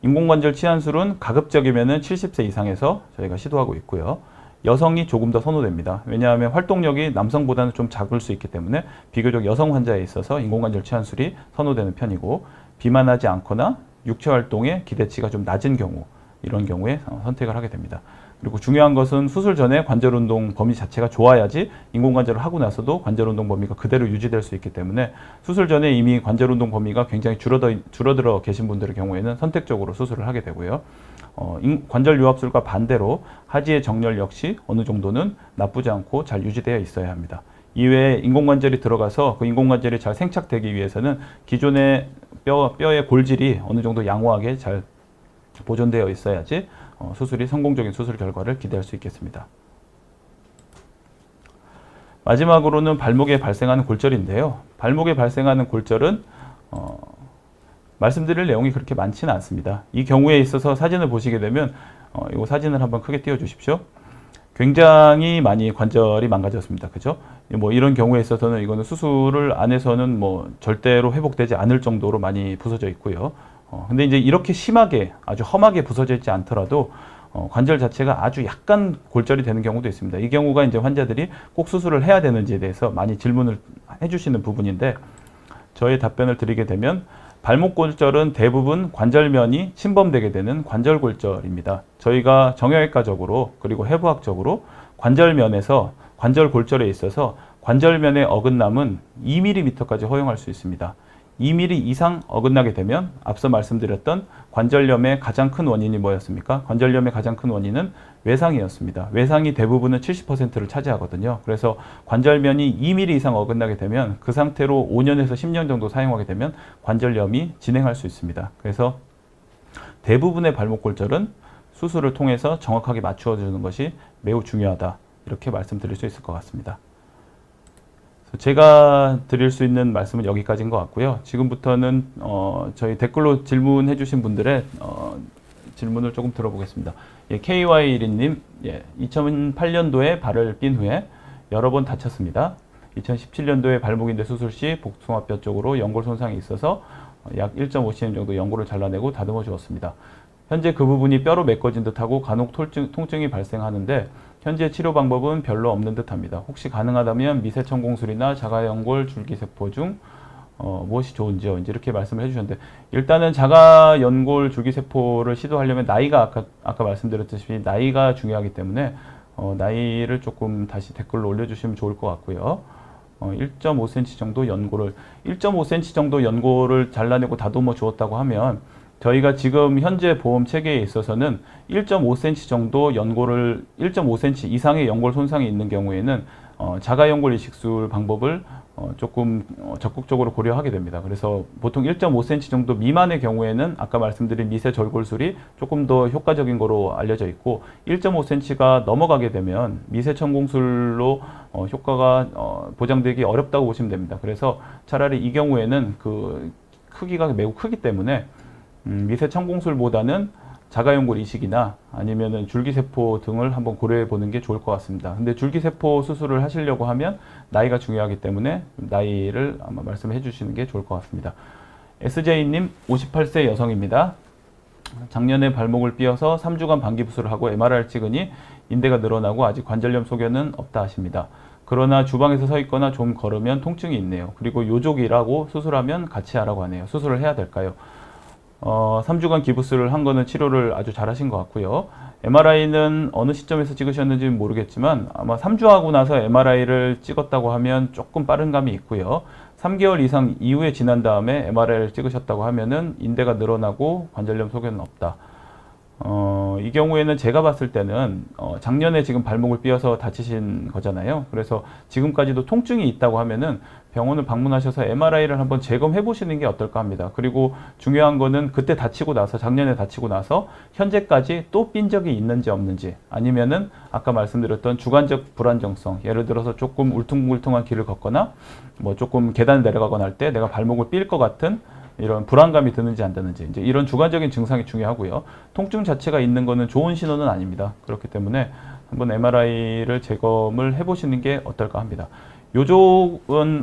인공관절 치환술은 가급적이면 70세 이상에서 저희가 시도하고 있고요. 여성이 조금 더 선호됩니다. 왜냐하면 활동력이 남성보다는 좀 작을 수 있기 때문에 비교적 여성 환자에 있어서 인공관절 치환술이 선호되는 편이고 비만하지 않거나 육체활동의 기대치가 좀 낮은 경우 이런 경우에 선택을 하게 됩니다. 그리고 중요한 것은 수술 전에 관절운동 범위 자체가 좋아야지 인공관절을 하고 나서도 관절운동 범위가 그대로 유지될 수 있기 때문에 수술 전에 이미 관절운동 범위가 굉장히 줄어들어 계신 분들의 경우에는 선택적으로 수술을 하게 되고요. 관절 유압술과 반대로 하지의 정렬 역시 어느 정도는 나쁘지 않고 잘 유지되어 있어야 합니다. 이외에 인공관절이 들어가서 그 인공관절이 잘 생착되기 위해서는 기존의 뼈의 골질이 어느 정도 양호하게 잘 보존되어 있어야지 수술이 성공적인 수술 결과를 기대할 수 있겠습니다. 마지막으로는 발목에 발생하는 골절인데요. 발목에 발생하는 골절은 말씀드릴 내용이 그렇게 많지는 않습니다. 이 경우에 있어서 사진을 보시게 되면 이 사진을 한번 크게 띄워 주십시오. 굉장히 많이 관절이 망가졌습니다. 그죠? 뭐 이런 경우에 있어서는 이거는 수술을 안 해서는 뭐 절대로 회복되지 않을 정도로 많이 부서져 있고요. 근데 이제 이렇게 심하게 아주 험하게 부서져 있지 않더라도 관절 자체가 아주 약간 골절이 되는 경우도 있습니다. 이 경우가 이제 환자들이 꼭 수술을 해야 되는지에 대해서 많이 질문을 해주시는 부분인데 저의 답변을 드리게 되면 발목골절은 대부분 관절면이 침범되게 되는 관절골절입니다. 저희가 정형외과적으로 그리고 해부학적으로 관절면에서 관절골절에 있어서 관절면의 어긋남은 2mm까지 허용할 수 있습니다. 2mm 이상 어긋나게 되면 앞서 말씀드렸던 관절염의 가장 큰 원인이 뭐였습니까? 관절염의 가장 큰 원인은 외상이었습니다. 외상이 대부분은 70%를 차지하거든요. 그래서 관절면이 2mm 이상 어긋나게 되면 그 상태로 5년에서 10년 정도 사용하게 되면 관절염이 진행할 수 있습니다. 그래서 대부분의 발목골절은 수술을 통해서 정확하게 맞추어 주는 것이 매우 중요하다. 이렇게 말씀드릴 수 있을 것 같습니다. 제가 드릴 수 있는 말씀은 여기까지인 것 같고요. 지금부터는 저희 댓글로 질문해 주신 분들의 질문을 조금 들어보겠습니다. 예, KY1님, 예, 2008년도에 발을 삔 후에 여러 번 다쳤습니다. 2017년도에 발목인대 수술 시 복숭아뼈 쪽으로 연골 손상이 있어서 약 1.5cm 정도 연골을 잘라내고 다듬어 주었습니다. 현재 그 부분이 뼈로 메꿔진 듯하고 간혹 통증이 발생하는데 현재 치료 방법은 별로 없는 듯합니다. 혹시 가능하다면 미세천공술이나 자가연골 줄기세포 중 무엇이 좋은지요? 이제 이렇게 말씀을 해주셨는데, 일단은 자가연골 줄기세포를 시도하려면 나이가 아까 말씀드렸듯이 나이가 중요하기 때문에 나이를 조금 다시 댓글로 올려주시면 좋을 것 같고요. 1.5cm 정도 연골을 1.5cm 정도 연골을 잘라내고 다듬어 주었다고 하면 저희가 지금 현재 보험 체계에 있어서는 1.5cm 정도 연골을 1.5cm 이상의 연골 손상이 있는 경우에는 자가연골 이식술 방법을 조금 적극적으로 고려하게 됩니다. 그래서 보통 1.5cm 정도 미만의 경우에는 아까 말씀드린 미세 절골술이 조금 더 효과적인 거로 알려져 있고 1.5cm가 넘어가게 되면 미세 천공술로 효과가 보장되기 어렵다고 보시면 됩니다. 그래서 차라리 이 경우에는 그 크기가 매우 크기 때문에 미세 천공술보다는 자가연골 이식이나 아니면은 줄기세포 등을 한번 고려해 보는 게 좋을 것 같습니다. 근데 줄기세포 수술을 하시려고 하면 나이가 중요하기 때문에 나이를 아마 말씀해 주시는 게 좋을 것 같습니다. SJ님 58세 여성입니다. 작년에 발목을 삐어서 3주간 방기부술을 하고 MRI를 찍으니 인대가 늘어나고 아직 관절염 소견은 없다 하십니다. 그러나 주방에서 서 있거나 좀 걸으면 통증이 있네요. 그리고 요족이라고 수술하면 같이 하라고 하네요. 수술을 해야 될까요? 3주간 기부스를 한 거는 치료를 아주 잘 하신 것 같고요. MRI는 어느 시점에서 찍으셨는지는 모르겠지만 아마 3주 하고 나서 MRI를 찍었다고 하면 조금 빠른 감이 있고요. 3개월 이상 이후에 지난 다음에 MRI를 찍으셨다고 하면은 인대가 늘어나고 관절염 소견은 없다. 이 경우에는 제가 봤을 때는 작년에 지금 발목을 삐어서 다치신 거잖아요. 그래서 지금까지도 통증이 있다고 하면은 병원을 방문하셔서 MRI를 한번 재검해 보시는 게 어떨까 합니다. 그리고 중요한 거는 그때 다치고 나서 작년에 다치고 나서 현재까지 또 삔 적이 있는지 없는지, 아니면은 아까 말씀드렸던 주관적 불안정성, 예를 들어서 조금 울퉁불퉁한 길을 걷거나 뭐 조금 계단을 내려가거나 할 때 내가 발목을 삘 것 같은 이런 불안감이 드는지 안 드는지, 이제 이런 주관적인 증상이 중요하고요. 통증 자체가 있는 거는 좋은 신호는 아닙니다. 그렇기 때문에 한번 MRI를 재검을 해보시는 게 어떨까 합니다. 요족은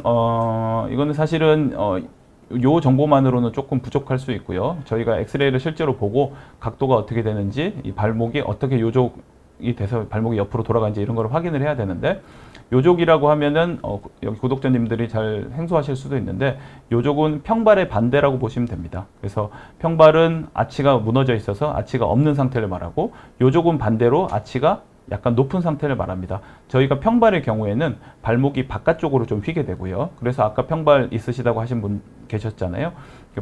이거는 사실은 요 정보만으로는 조금 부족할 수 있고요. 저희가 엑스레이를 실제로 보고 각도가 어떻게 되는지, 이 발목이 어떻게 요족이 돼서 발목이 옆으로 돌아가는지 이런 걸 확인을 해야 되는데, 요족이라고 하면은 여기 구독자님들이 잘 생소하실 수도 있는데, 요족은 평발의 반대라고 보시면 됩니다. 그래서 평발은 아치가 무너져 있어서 아치가 없는 상태를 말하고, 요족은 반대로 아치가 약간 높은 상태를 말합니다. 저희가 평발의 경우에는 발목이 바깥쪽으로 좀 휘게 되고요. 그래서 아까 평발 있으시다고 하신 분 계셨잖아요.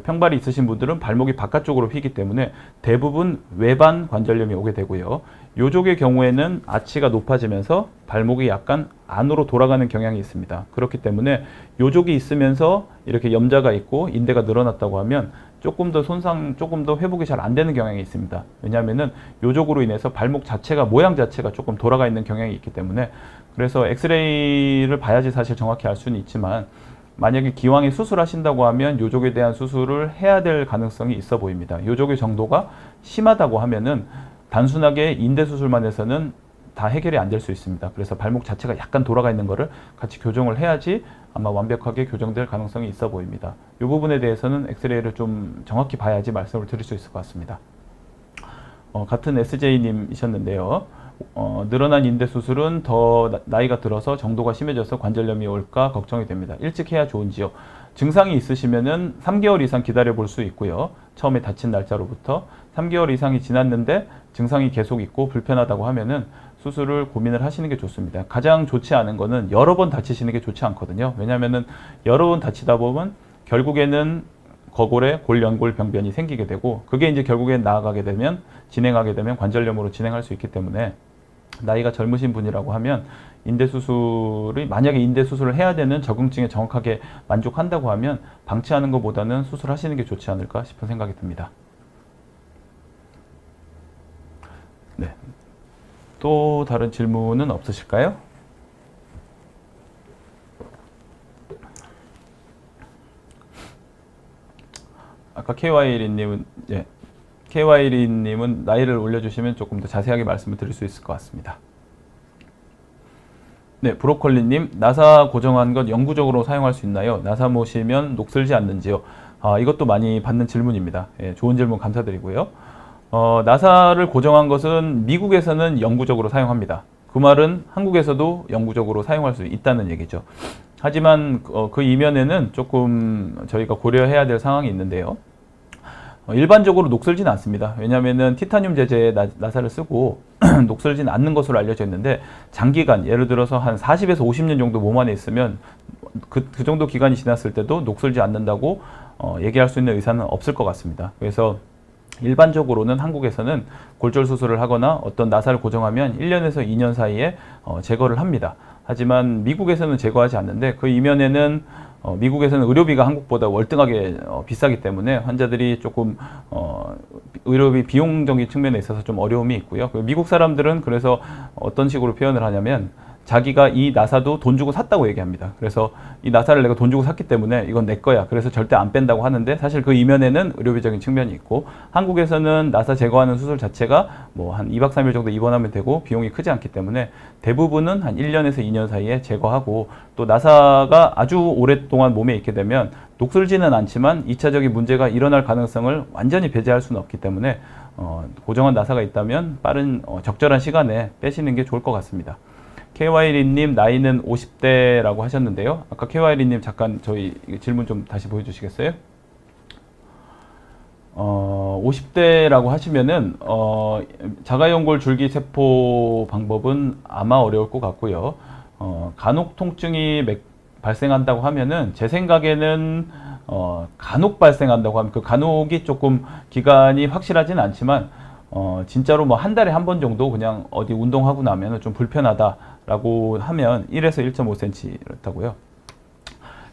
평발이 있으신 분들은 발목이 바깥쪽으로 휘기 때문에 대부분 외반 관절염이 오게 되고요. 요족의 경우에는 아치가 높아지면서 발목이 약간 안으로 돌아가는 경향이 있습니다. 그렇기 때문에 요족이 있으면서 이렇게 염자가 있고 인대가 늘어났다고 하면 조금 더 회복이 잘 안 되는 경향이 있습니다. 왜냐하면은 요족으로 인해서 발목 자체가, 모양 자체가 조금 돌아가 있는 경향이 있기 때문에, 그래서 엑스레이를 봐야지 사실 정확히 알 수는 있지만, 만약에 기왕에 수술하신다고 하면 요족에 대한 수술을 해야 될 가능성이 있어 보입니다. 요족의 정도가 심하다고 하면은 단순하게 인대 수술만 해서는 다 해결이 안 될 수 있습니다. 그래서 발목 자체가 약간 돌아가 있는 거를 같이 교정을 해야지 아마 완벽하게 교정될 가능성이 있어 보입니다. 이 부분에 대해서는 엑스레이를 좀 정확히 봐야지 말씀을 드릴 수 있을 것 같습니다. 같은 SJ님이셨는데요. 늘어난 인대 수술은 더 나이가 들어서 정도가 심해져서 관절염이 올까 걱정이 됩니다. 일찍 해야 좋은지요? 증상이 있으시면은 3개월 이상 기다려 볼 수 있고요. 처음에 다친 날짜로부터 3개월 이상이 지났는데 증상이 계속 있고 불편하다고 하면은 수술을 고민을 하시는 게 좋습니다. 가장 좋지 않은 거는 여러 번 다치시는 게 좋지 않거든요. 왜냐면은 여러 번 다치다 보면 결국에는 거골에 골연골 병변이 생기게 되고, 그게 이제 결국엔 나아가게 되면, 진행하게 되면 관절염으로 진행할 수 있기 때문에, 나이가 젊으신 분이라고 하면 만약에 인대 수술을 해야 되는 적응증에 정확하게 만족한다고 하면 방치하는 것보다는 수술하시는 게 좋지 않을까 싶은 생각이 듭니다. 네. 또 다른 질문은 없으실까요? 아까 KY리님은 나이를 올려주시면 조금 더 자세하게 말씀을 드릴 수 있을 것 같습니다. 네, 브로콜리님, 나사 고정한 것 영구적으로 사용할 수 있나요? 나사 모시면 녹슬지 않는지요? 이것도 많이 받는 질문입니다. 예, 좋은 질문 감사드리고요. 나사를 고정한 것은 미국에서는 영구적으로 사용합니다. 그 말은 한국에서도 영구적으로 사용할 수 있다는 얘기죠. 하지만 그 이면에는 조금 저희가 고려해야 될 상황이 있는데요. 일반적으로 녹슬지는 않습니다. 왜냐하면 티타늄 재질의 나사를 쓰고 녹슬지는 않는 것으로 알려져 있는데, 장기간 예를 들어서 한 40에서 50년 정도 몸 안에 있으면 그 정도 기간이 지났을 때도 녹슬지 않는다고 얘기할 수 있는 의사는 없을 것 같습니다. 그래서 일반적으로는 한국에서는 골절 수술을 하거나 어떤 나사를 고정하면 1년에서 2년 사이에 제거를 합니다. 하지만 미국에서는 제거하지 않는데, 그 이면에는 미국에서는 의료비가 한국보다 월등하게 비싸기 때문에 환자들이 조금 의료비 비용적인 측면에 있어서 좀 어려움이 있고요. 미국 사람들은 그래서 어떤 식으로 표현을 하냐면, 자기가 이 나사도 돈 주고 샀다고 얘기합니다. 그래서 이 나사를 내가 돈 주고 샀기 때문에 이건 내 거야, 그래서 절대 안 뺀다고 하는데, 사실 그 이면에는 의료비적인 측면이 있고, 한국에서는 나사 제거하는 수술 자체가 뭐 한 2박 3일 정도 입원하면 되고 비용이 크지 않기 때문에 대부분은 한 1년에서 2년 사이에 제거하고, 또 나사가 아주 오랫동안 몸에 있게 되면 녹슬지는 않지만 2차적인 문제가 일어날 가능성을 완전히 배제할 수는 없기 때문에 고정한 나사가 있다면 빠른 적절한 시간에 빼시는 게 좋을 것 같습니다. KY리님 나이는 50대라고 하셨는데요. 아까 KY리님 잠깐 저희 질문 좀 다시 보여주시겠어요? 50대라고 하시면은 자가연골 줄기세포 방법은 아마 어려울 것 같고요. 간혹 통증이 발생한다고 하면은, 제 생각에는 간혹 발생한다고 하면 그 간혹이 조금 기간이 확실하진 않지만 진짜로 뭐 한 달에 한 번 정도 그냥 어디 운동하고 나면 좀 불편하다라고 하면 1에서 1.5cm 그렇다고요.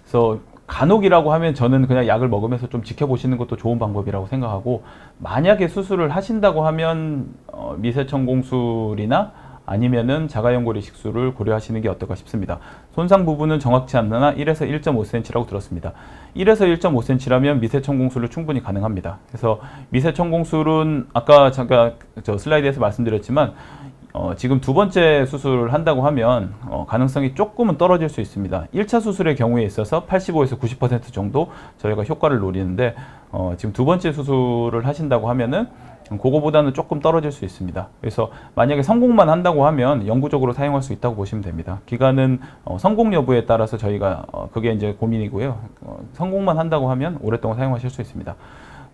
그래서 간혹이라고 하면 저는 그냥 약을 먹으면서 좀 지켜보시는 것도 좋은 방법이라고 생각하고, 만약에 수술을 하신다고 하면 미세천공술이나 아니면은 자가연골 이식술을 고려하시는 게 어떨까 싶습니다. 손상 부분은 정확치 않으나 1에서 1.5cm라고 들었습니다. 1에서 1.5cm라면 미세천공술을 충분히 가능합니다. 그래서 미세천공술은 아까 잠깐 슬라이드에서 말씀드렸지만 지금 두 번째 수술을 한다고 하면 가능성이 조금은 떨어질 수 있습니다. 1차 수술의 경우에 있어서 85에서 90% 정도 저희가 효과를 노리는데, 지금 두 번째 수술을 하신다고 하면은 그거보다는 조금 떨어질 수 있습니다. 그래서 만약에 성공만 한다고 하면 영구적으로 사용할 수 있다고 보시면 됩니다. 기간은 성공 여부에 따라서 저희가 그게 이제 고민이고요. 성공만 한다고 하면 오랫동안 사용하실 수 있습니다.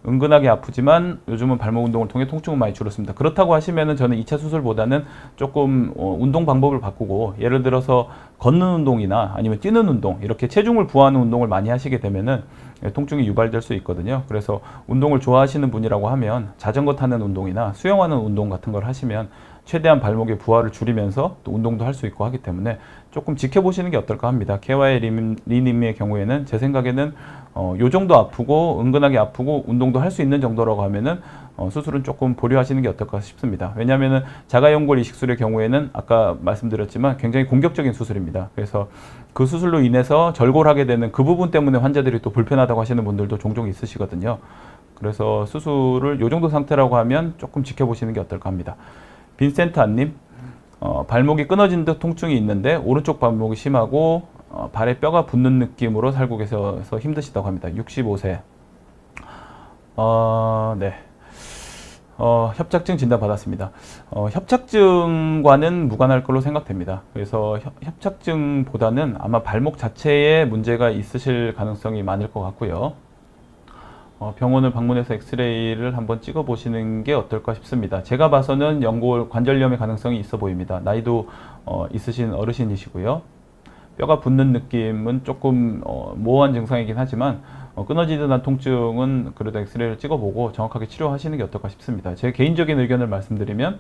은근하게 아프지만 요즘은 발목 운동을 통해 통증은 많이 줄었습니다. 그렇다고 하시면은 저는 2차 수술보다는 조금 운동 방법을 바꾸고, 예를 들어서 걷는 운동이나 아니면 뛰는 운동, 이렇게 체중을 부하는 운동을 많이 하시게 되면은 통증이 유발될 수 있거든요. 그래서 운동을 좋아하시는 분이라고 하면 자전거 타는 운동이나 수영하는 운동 같은 걸 하시면 최대한 발목의 부하를 줄이면서 또 운동도 할 수 있고 하기 때문에 조금 지켜보시는 게 어떨까 합니다. KY리님의 경우에는 제 생각에는 요 정도 아프고 은근하게 아프고 운동도 할 수 있는 정도라고 하면은 수술은 조금 보류하시는 게 어떨까 싶습니다. 왜냐하면은 자가연골 이식술의 경우에는 아까 말씀드렸지만 굉장히 공격적인 수술입니다. 그래서 그 수술로 인해서 절골하게 되는 그 부분 때문에 환자들이 또 불편하다고 하시는 분들도 종종 있으시거든요. 그래서 수술을 요 정도 상태라고 하면 조금 지켜보시는 게 어떨까 합니다. 빈센트 안님, 발목이 끊어진 듯 통증이 있는데 오른쪽 발목이 심하고 발에 뼈가 붙는 느낌으로 살고 계셔서 힘드시다고 합니다. 65세. 네. 협착증 진단 받았습니다. 협착증과는 무관할 걸로 생각됩니다. 그래서 협착증보다는 아마 발목 자체에 문제가 있으실 가능성이 많을 것 같고요. 병원을 방문해서 엑스레이를 한번 찍어 보시는 게 어떨까 싶습니다. 제가 봐서는 연골 관절염의 가능성이 있어 보입니다. 나이도 있으신 어르신이시고요. 뼈가 붓는 느낌은 조금 모호한 증상이긴 하지만 끊어지듯한 통증은 그래도 엑스레이를 찍어보고 정확하게 치료하시는 게 어떨까 싶습니다. 제 개인적인 의견을 말씀드리면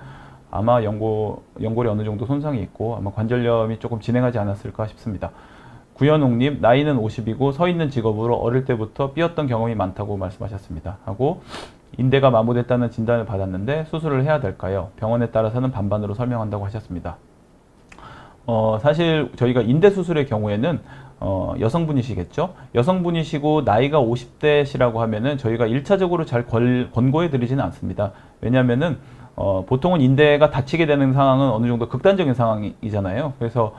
아마 연골에 어느 정도 손상이 있고 아마 관절염이 조금 진행하지 않았을까 싶습니다. 구현옥님, 나이는 50이고 서 있는 직업으로 어릴 때부터 삐었던 경험이 많다고 말씀하셨습니다. 하고 인대가 마모됐다는 진단을 받았는데 수술을 해야 될까요? 병원에 따라서는 반반으로 설명한다고 하셨습니다. 사실 저희가 인대 수술의 경우에는 여성분이시겠죠? 여성분이시고 나이가 50대시라고 하면은 저희가 1차적으로 잘 권고해 드리지는 않습니다. 왜냐하면은 보통은 인대가 다치게 되는 상황은 어느 정도 극단적인 상황이잖아요. 그래서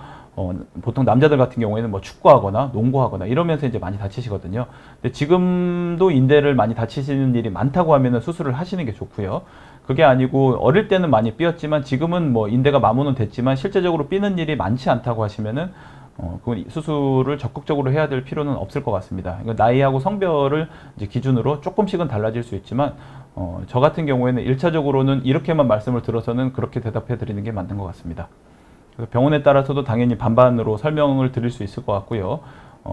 보통 남자들 같은 경우에는 뭐 축구하거나 농구하거나 이러면서 이제 많이 다치시거든요. 근데 지금도 인대를 많이 다치시는 일이 많다고 하면은 수술을 하시는 게 좋고요. 그게 아니고 어릴 때는 많이 삐었지만 지금은 뭐 인대가 마모는 됐지만 실제적으로 삐는 일이 많지 않다고 하시면은 그건 수술을 적극적으로 해야 될 필요는 없을 것 같습니다. 그러니까 나이하고 성별을 이제 기준으로 조금씩은 달라질 수 있지만 저 같은 경우에는 1차적으로는 이렇게만 말씀을 들어서는 그렇게 대답해 드리는 게 맞는 것 같습니다. 그래서 병원에 따라서도 당연히 반반으로 설명을 드릴 수 있을 것 같고요.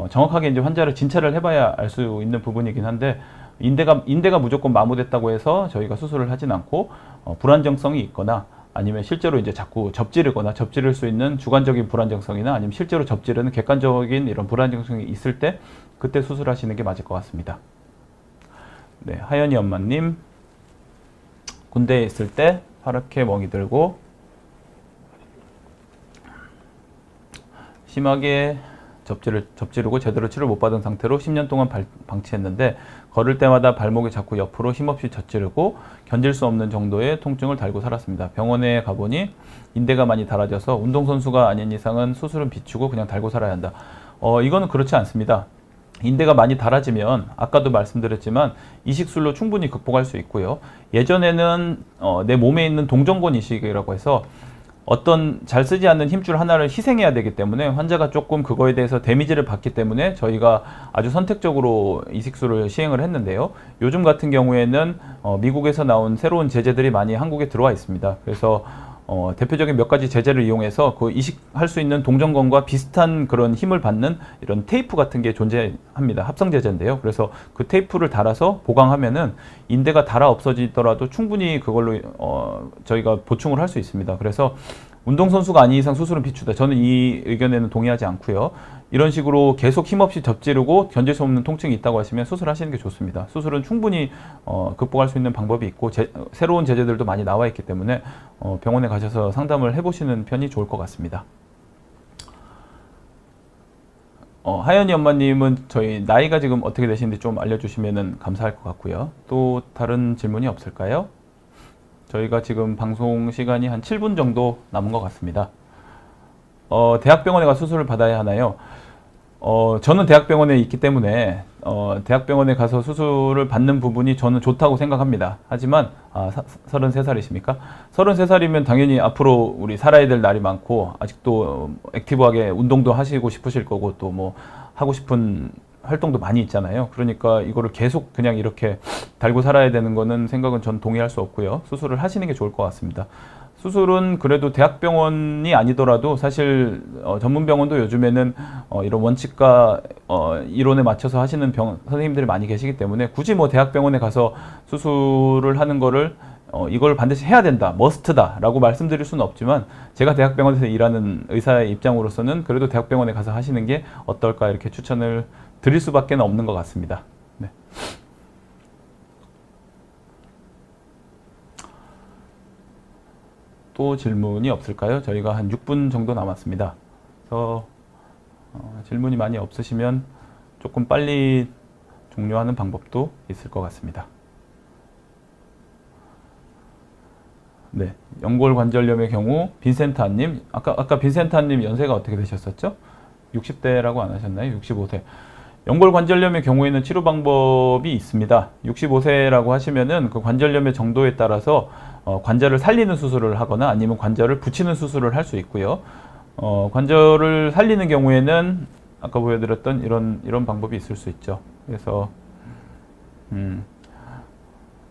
정확하게 이제 환자를 진찰을 해봐야 알 수 있는 부분이긴 한데 인대가 무조건 마모됐다고 해서 저희가 수술을 하진 않고 불안정성이 있거나 아니면 실제로 이제 자꾸 접지르거나 접지를 수 있는 주관적인 불안정성이나 아니면 실제로 접지르는 객관적인 이런 불안정성이 있을 때 그때 수술하시는 게 맞을 것 같습니다. 네, 하연이 엄마님, 군대에 있을 때 파랗게 멍이 들고 심하게 접지르고 제대로 치료를 못 받은 상태로 10년 동안 방치했는데 걸을 때마다 발목이 자꾸 옆으로 힘없이 접지르고 견딜 수 없는 정도의 통증을 달고 살았습니다. 병원에 가보니 인대가 많이 닳아져서 운동선수가 아닌 이상은 수술은 비추고 그냥 달고 살아야 한다. 이거는 그렇지 않습니다. 인대가 많이 닳아지면 아까도 말씀드렸지만 이식술로 충분히 극복할 수 있고요. 예전에는 내 몸에 있는 동정권 이식이라고 해서 어떤 잘 쓰지 않는 힘줄 하나를 희생해야 되기 때문에 환자가 조금 그거에 대해서 데미지를 받기 때문에 저희가 아주 선택적으로 이식술을 시행을 했는데요. 요즘 같은 경우에는 미국에서 나온 새로운 제재들이 많이 한국에 들어와 있습니다. 그래서 대표적인 몇 가지 제재를 이용해서 그 이식할 수 있는 동정건과 비슷한 그런 힘을 받는 이런 테이프 같은 게 존재합니다. 합성 제재인데요. 그래서 그 테이프를 달아서 보강하면은 인대가 닳아 없어지더라도 충분히 그걸로 저희가 보충을 할 수 있습니다. 그래서 운동선수가 아닌 이상 수술은 비추다. 저는 이 의견에는 동의하지 않고요. 이런 식으로 계속 힘없이 접지르고 견딜 수 없는 통증이 있다고 하시면 수술하시는 게 좋습니다. 수술은 충분히 극복할 수 있는 방법이 있고 새로운 제재들도 많이 나와 있기 때문에 병원에 가셔서 상담을 해보시는 편이 좋을 것 같습니다. 하연이 엄마님은 저희 나이가 지금 어떻게 되시는지 좀 알려주시면 감사할 것 같고요. 또 다른 질문이 없을까요? 저희가 지금 방송 시간이 한 7분 정도 남은 것 같습니다. 대학병원에 가서 수술을 받아야 하나요? 저는 대학병원에 있기 때문에 대학병원에 가서 수술을 받는 부분이 저는 좋다고 생각합니다. 하지만 33살이십니까? 33살이면 당연히 앞으로 우리 살아야 될 날이 많고 아직도 액티브하게 운동도 하시고 싶으실 거고 또 뭐 하고 싶은 활동도 많이 있잖아요. 그러니까 이거를 계속 그냥 이렇게 달고 살아야 되는 거는 생각은 전 동의할 수 없고요. 수술을 하시는 게 좋을 것 같습니다. 수술은 그래도 대학병원이 아니더라도 사실 전문병원도 요즘에는 이런 원칙과 이론에 맞춰서 하시는 선생님들이 많이 계시기 때문에 굳이 뭐 대학병원에 가서 수술을 하는 거를 이걸 반드시 해야 된다, 머스트다 라고 말씀드릴 수는 없지만 제가 대학병원에서 일하는 의사의 입장으로서는 그래도 대학병원에 가서 하시는 게 어떨까 이렇게 추천을 드릴 수밖에 없는 것 같습니다. 네. 또 질문이 없을까요? 저희가 한 6분 정도 남았습니다. 그래서 질문이 많이 없으시면 조금 빨리 종료하는 방법도 있을 것 같습니다. 네, 연골관절염의 경우 빈센타님, 아까 빈센타님 연세가 어떻게 되셨었죠? 60대라고 안 하셨나요? 65세. 연골 관절염의 경우에는 치료 방법이 있습니다. 65세라고 하시면은 그 관절염의 정도에 따라서 관절을 살리는 수술을 하거나 아니면 관절을 붙이는 수술을 할 수 있고요. 관절을 살리는 경우에는 아까 보여드렸던 이런 방법이 있을 수 있죠. 그래서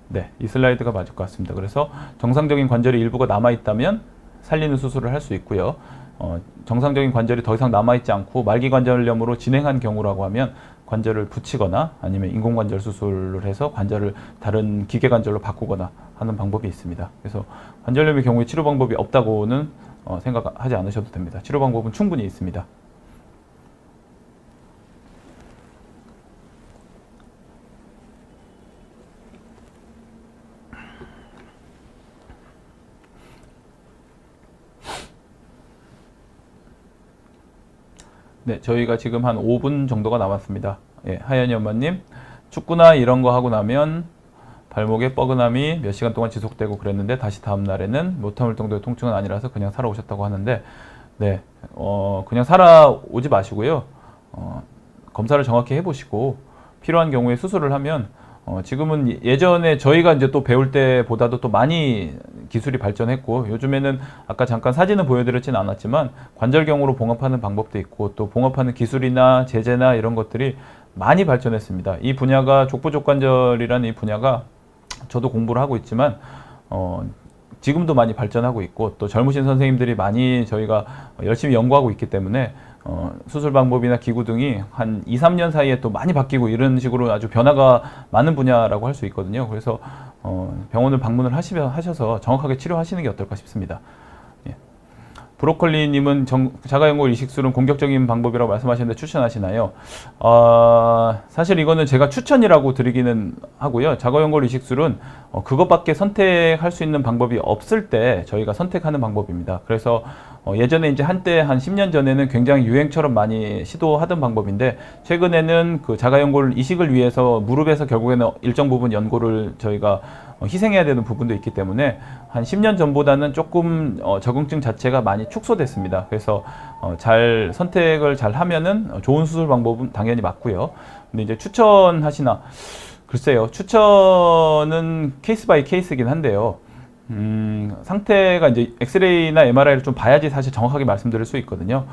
네, 이 슬라이드가 맞을 것 같습니다. 그래서 정상적인 관절이 일부가 남아있다면 살리는 수술을 할 수 있고요. 정상적인 관절이 더 이상 남아있지 않고 말기 관절염으로 진행한 경우라고 하면 관절을 붙이거나 아니면 인공관절 수술을 해서 관절을 다른 기계 관절로 바꾸거나 하는 방법이 있습니다. 그래서 관절염의 경우에 치료 방법이 없다고는 생각하지 않으셔도 됩니다. 치료 방법은 충분히 있습니다. 네, 저희가 지금 한 5분 정도가 남았습니다. 예, 하연이 엄마님, 축구나 이런 거 하고 나면 발목에 뻐근함이 몇 시간 동안 지속되고 그랬는데 다시 다음 날에는 못함을 정도의 통증은 아니라서 그냥 살아오셨다고 하는데, 네, 그냥 살아오지 마시고요. 검사를 정확히 해보시고 필요한 경우에 수술을 하면 지금은 예전에 저희가 이제 또 배울 때보다도 또 많이 기술이 발전했고 요즘에는 아까 잠깐 사진을 보여드렸진 않았지만 관절경으로 봉합하는 방법도 있고 또 봉합하는 기술이나 제재나 이런 것들이 많이 발전했습니다. 이 분야가 족부족관절이라는 이 분야가 저도 공부를 하고 있지만 지금도 많이 발전하고 있고 또 젊으신 선생님들이 많이 저희가 열심히 연구하고 있기 때문에 수술 방법이나 기구 등이 한 2, 3년 사이에 또 많이 바뀌고 이런 식으로 아주 변화가 많은 분야라고 할 수 있거든요. 그래서 병원을 방문을 하셔서 정확하게 치료하시는 게 어떨까 싶습니다. 예. 브로콜리님은 자가연골 이식술은 공격적인 방법이라고 말씀하셨는데 추천하시나요? 사실 이거는 제가 추천이라고 드리기는 하고요. 자가연골 이식술은 그것밖에 선택할 수 있는 방법이 없을 때 저희가 선택하는 방법입니다. 그래서 예전에 이제 한때 한 10년 전에는 굉장히 유행처럼 많이 시도하던 방법인데 최근에는 그 자가연골 이식을 위해서 무릎에서 결국에는 일정 부분 연골을 저희가 희생해야 되는 부분도 있기 때문에 한 10년 전보다는 조금 적응증 자체가 많이 축소됐습니다. 그래서 잘 선택을 잘 하면은 좋은 수술 방법은 당연히 맞고요. 근데 이제 추천하시나 글쎄요. 추천은 케이스 바이 케이스이긴 한데요. 상태가 이제 엑스레이나 MRI를 좀 봐야지 사실 정확하게 말씀드릴 수 있거든요.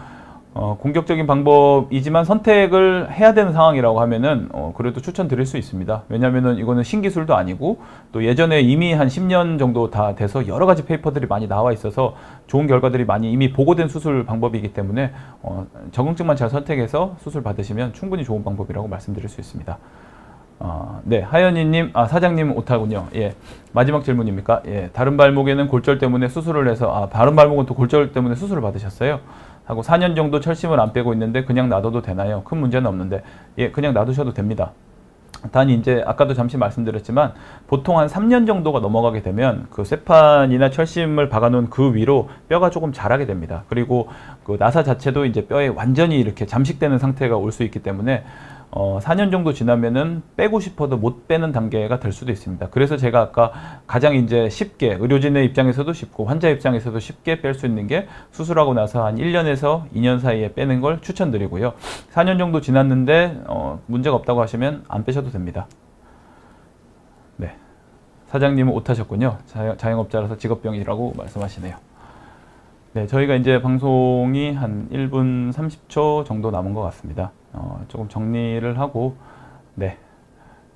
공격적인 방법이지만 선택을 해야 되는 상황이라고 하면은 그래도 추천드릴 수 있습니다. 왜냐면은 이거는 신기술도 아니고 또 예전에 이미 한 10년 정도 다 돼서 여러 가지 페이퍼들이 많이 나와 있어서 좋은 결과들이 많이 이미 보고된 수술 방법이기 때문에 적응증만 잘 선택해서 수술 받으시면 충분히 좋은 방법이라고 말씀드릴 수 있습니다. 네, 하연이님, 사장님 오타군요. 예, 마지막 질문입니까? 예, 다른 발목에는 골절 때문에 수술을 해서, 다른 발목은 또 골절 때문에 수술을 받으셨어요? 하고 4년 정도 철심을 안 빼고 있는데 그냥 놔둬도 되나요? 큰 문제는 없는데, 예, 그냥 놔두셔도 됩니다. 단지 이제 아까도 잠시 말씀드렸지만 보통 한 3년 정도가 넘어가게 되면 그 쇠판이나 철심을 박아놓은 그 위로 뼈가 조금 자라게 됩니다. 그리고 그 나사 자체도 이제 뼈에 완전히 이렇게 잠식되는 상태가 올 수 있기 때문에 4년 정도 지나면은 빼고 싶어도 못 빼는 단계가 될 수도 있습니다. 그래서 제가 아까 가장 이제 쉽게 의료진의 입장에서도 쉽고 환자 입장에서도 쉽게 뺄 수 있는 게 수술하고 나서 한 1년에서 2년 사이에 빼는 걸 추천드리고요. 4년 정도 지났는데 문제가 없다고 하시면 안 빼셔도 됩니다. 네, 사장님은 오타셨군요. 자영업자라서 직업병이라고 말씀하시네요. 네, 저희가 이제 방송이 한 1분 30초 정도 남은 것 같습니다. 조금 정리를 하고, 네,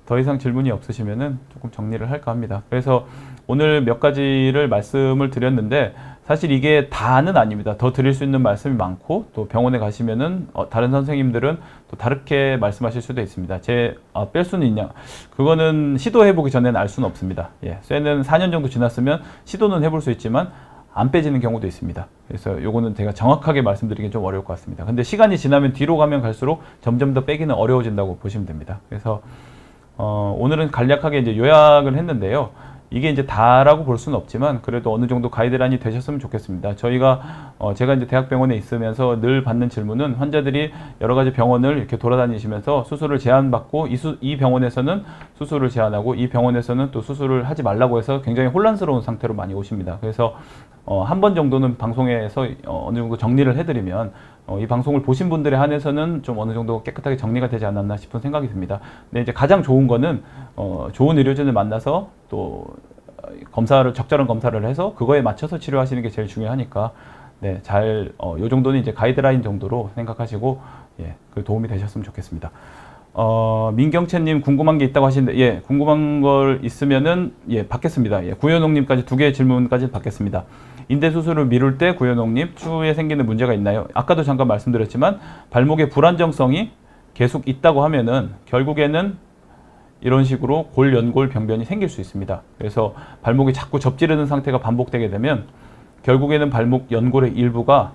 더 이상 질문이 없으시면은 조금 정리를 할까 합니다. 그래서 오늘 몇 가지를 말씀을 드렸는데 사실 이게 다는 아닙니다. 더 드릴 수 있는 말씀이 많고 또 병원에 가시면은 다른 선생님들은 또 다르게 말씀하실 수도 있습니다. 뺄 수는 있냐? 그거는 시도해보기 전에는 알 수는 없습니다. 예, 쇠는 4년 정도 지났으면 시도는 해볼 수 있지만 안 빼지는 경우도 있습니다. 그래서 요거는 제가 정확하게 말씀드리긴 좀 어려울 것 같습니다. 근데 시간이 지나면 뒤로 가면 갈수록 점점 더 빼기는 어려워진다고 보시면 됩니다. 그래서 오늘은 간략하게 이제 요약을 했는데요. 이게 이제 다라고 볼 수는 없지만 그래도 어느 정도 가이드라인이 되셨으면 좋겠습니다. 제가 이제 대학병원에 있으면서 늘 받는 질문은 환자들이 여러 가지 병원을 이렇게 돌아다니시면서 수술을 제안받고 이 병원에서는 수술을 제안하고 이 병원에서는 또 수술을 하지 말라고 해서 굉장히 혼란스러운 상태로 많이 오십니다. 그래서 한 번 정도는 방송에서 어느 정도 정리를 해드리면 이 방송을 보신 분들에 한해서는 좀 어느 정도 깨끗하게 정리가 되지 않았나 싶은 생각이 듭니다. 근데 이제 가장 좋은 거는 좋은 의료진을 만나서 또 적절한 검사를 해서 그거에 맞춰서 치료하시는 게 제일 중요하니까 네, 요 정도는 이제 가이드라인 정도로 생각하시고 예, 그 도움이 되셨으면 좋겠습니다. 민경채님 궁금한 게 있다고 하시는데 예, 궁금한 걸 있으면은 예, 받겠습니다. 예, 구현옥님까지 두 개의 질문까지 받겠습니다. 인대 수술을 미룰 때 구현옥님 추후에 생기는 문제가 있나요? 아까도 잠깐 말씀드렸지만 발목의 불안정성이 계속 있다고 하면은 결국에는 이런 식으로 골연골 병변이 생길 수 있습니다. 그래서 발목이 자꾸 접지르는 상태가 반복되게 되면 결국에는 발목 연골의 일부가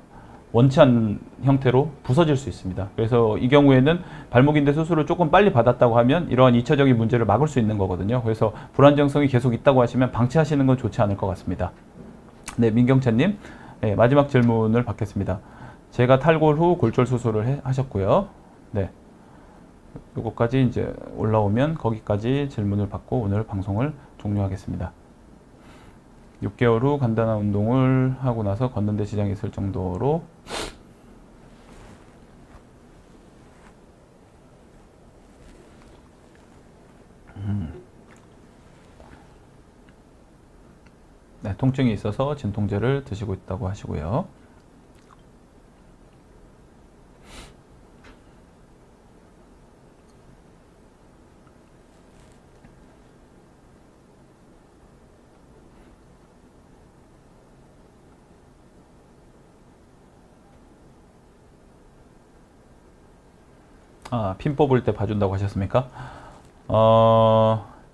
원치 않는 형태로 부서질 수 있습니다. 그래서 이 경우에는 발목인대 수술을 조금 빨리 받았다고 하면 이러한 2차적인 문제를 막을 수 있는 거거든요. 그래서 불안정성이 계속 있다고 하시면 방치하시는 건 좋지 않을 것 같습니다. 네, 민경채님 네, 마지막 질문을 받겠습니다. 제가 탈골 후 골절 수술을 하셨고요. 네, 요거까지 이제 올라오면 거기까지 질문을 받고 오늘 방송을 종료하겠습니다. 6개월 후 간단한 운동을 하고 나서 걷는데 지장이 있을 정도로 네, 통증이 있어서 진통제를 드시고 있다고 하시고요. 핀 뽑을 때 봐준다고 하셨습니까?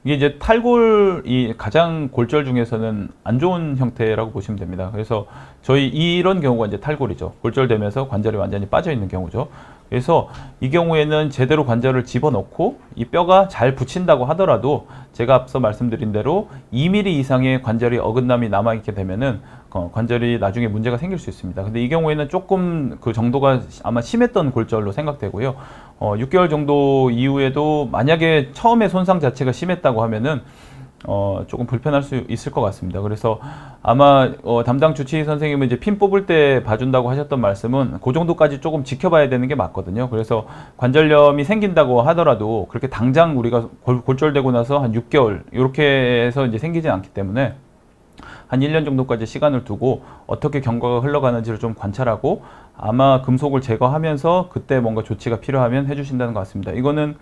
이게 이제 탈골이 가장 골절 중에서는 안 좋은 형태라고 보시면 됩니다. 그래서 저희 이런 경우가 이제 탈골이죠. 골절되면서 관절이 완전히 빠져 있는 경우죠. 그래서 이 경우에는 제대로 관절을 집어넣고 이 뼈가 잘 붙인다고 하더라도 제가 앞서 말씀드린 대로 2mm 이상의 관절이 어긋남이 남아있게 되면은 관절이 나중에 문제가 생길 수 있습니다. 근데 이 경우에는 조금 그 정도가 아마 심했던 골절로 생각되고요. 6개월 정도 이후에도 만약에 처음에 손상 자체가 심했다고 하면은 조금 불편할 수 있을 것 같습니다. 그래서 아마 담당 주치의 선생님은 이제 핀 뽑을 때 봐준다고 하셨던 말씀은 그 정도까지 조금 지켜봐야 되는 게 맞거든요. 그래서 관절염이 생긴다고 하더라도 그렇게 당장 우리가 골절되고 나서 한 6개월 이렇게 해서 이제 생기지 않기 때문에 한 1년 정도까지 시간을 두고 어떻게 경과가 흘러가는지를 좀 관찰하고 아마 금속을 제거하면서 그때 뭔가 조치가 필요하면 해주신다는 것 같습니다. 이거는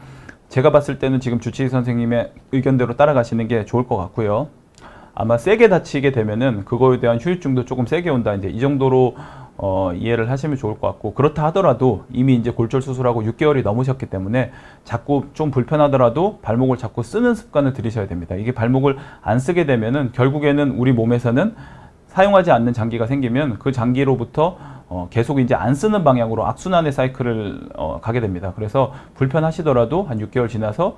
제가 봤을 때는 지금 주치의 선생님의 의견대로 따라가시는 게 좋을 것 같고요. 아마 세게 다치게 되면은 그거에 대한 후유증도 조금 세게 온다. 이제 이 정도로 이해를 하시면 좋을 것 같고, 그렇다 하더라도 이미 이제 골절 수술하고 6개월이 넘으셨기 때문에 자꾸 좀 불편하더라도 발목을 자꾸 쓰는 습관을 들이셔야 됩니다. 이게 발목을 안 쓰게 되면은 결국에는 우리 몸에서는 사용하지 않는 장기가 생기면 그 장기로부터 계속 이제 안 쓰는 방향으로 악순환의 사이클을 가게 됩니다. 그래서 불편하시더라도 한 6개월 지나서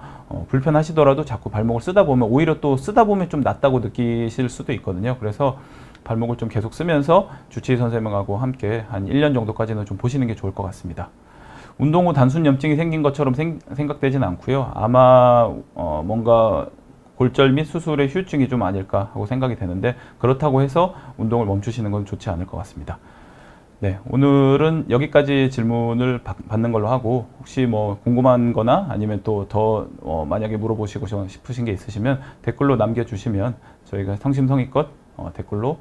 불편하시더라도 자꾸 발목을 쓰다 보면 오히려 또 쓰다 보면 좀 낫다고 느끼실 수도 있거든요. 그래서 발목을 좀 계속 쓰면서 주치의 선생님하고 함께 한 1년 정도까지는 좀 보시는 게 좋을 것 같습니다. 운동 후 단순 염증이 생긴 것처럼 생각되지는 않고요. 아마 뭔가 골절 및 수술의 후유증이 좀 아닐까 하고 생각이 되는데, 그렇다고 해서 운동을 멈추시는 건 좋지 않을 것 같습니다. 네, 오늘은 여기까지 질문을 받는 걸로 하고, 혹시 뭐 궁금한 거나 아니면 또 더 만약에 물어보시고 싶으신 게 있으시면 댓글로 남겨주시면 저희가 성심성의껏 댓글로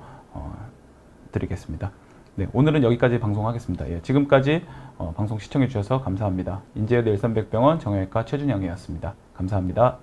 드리겠습니다. 네, 오늘은 여기까지 방송하겠습니다. 예, 지금까지 방송 시청해 주셔서 감사합니다. 인제여대 일산백병원 정형외과 최준영이었습니다. 감사합니다.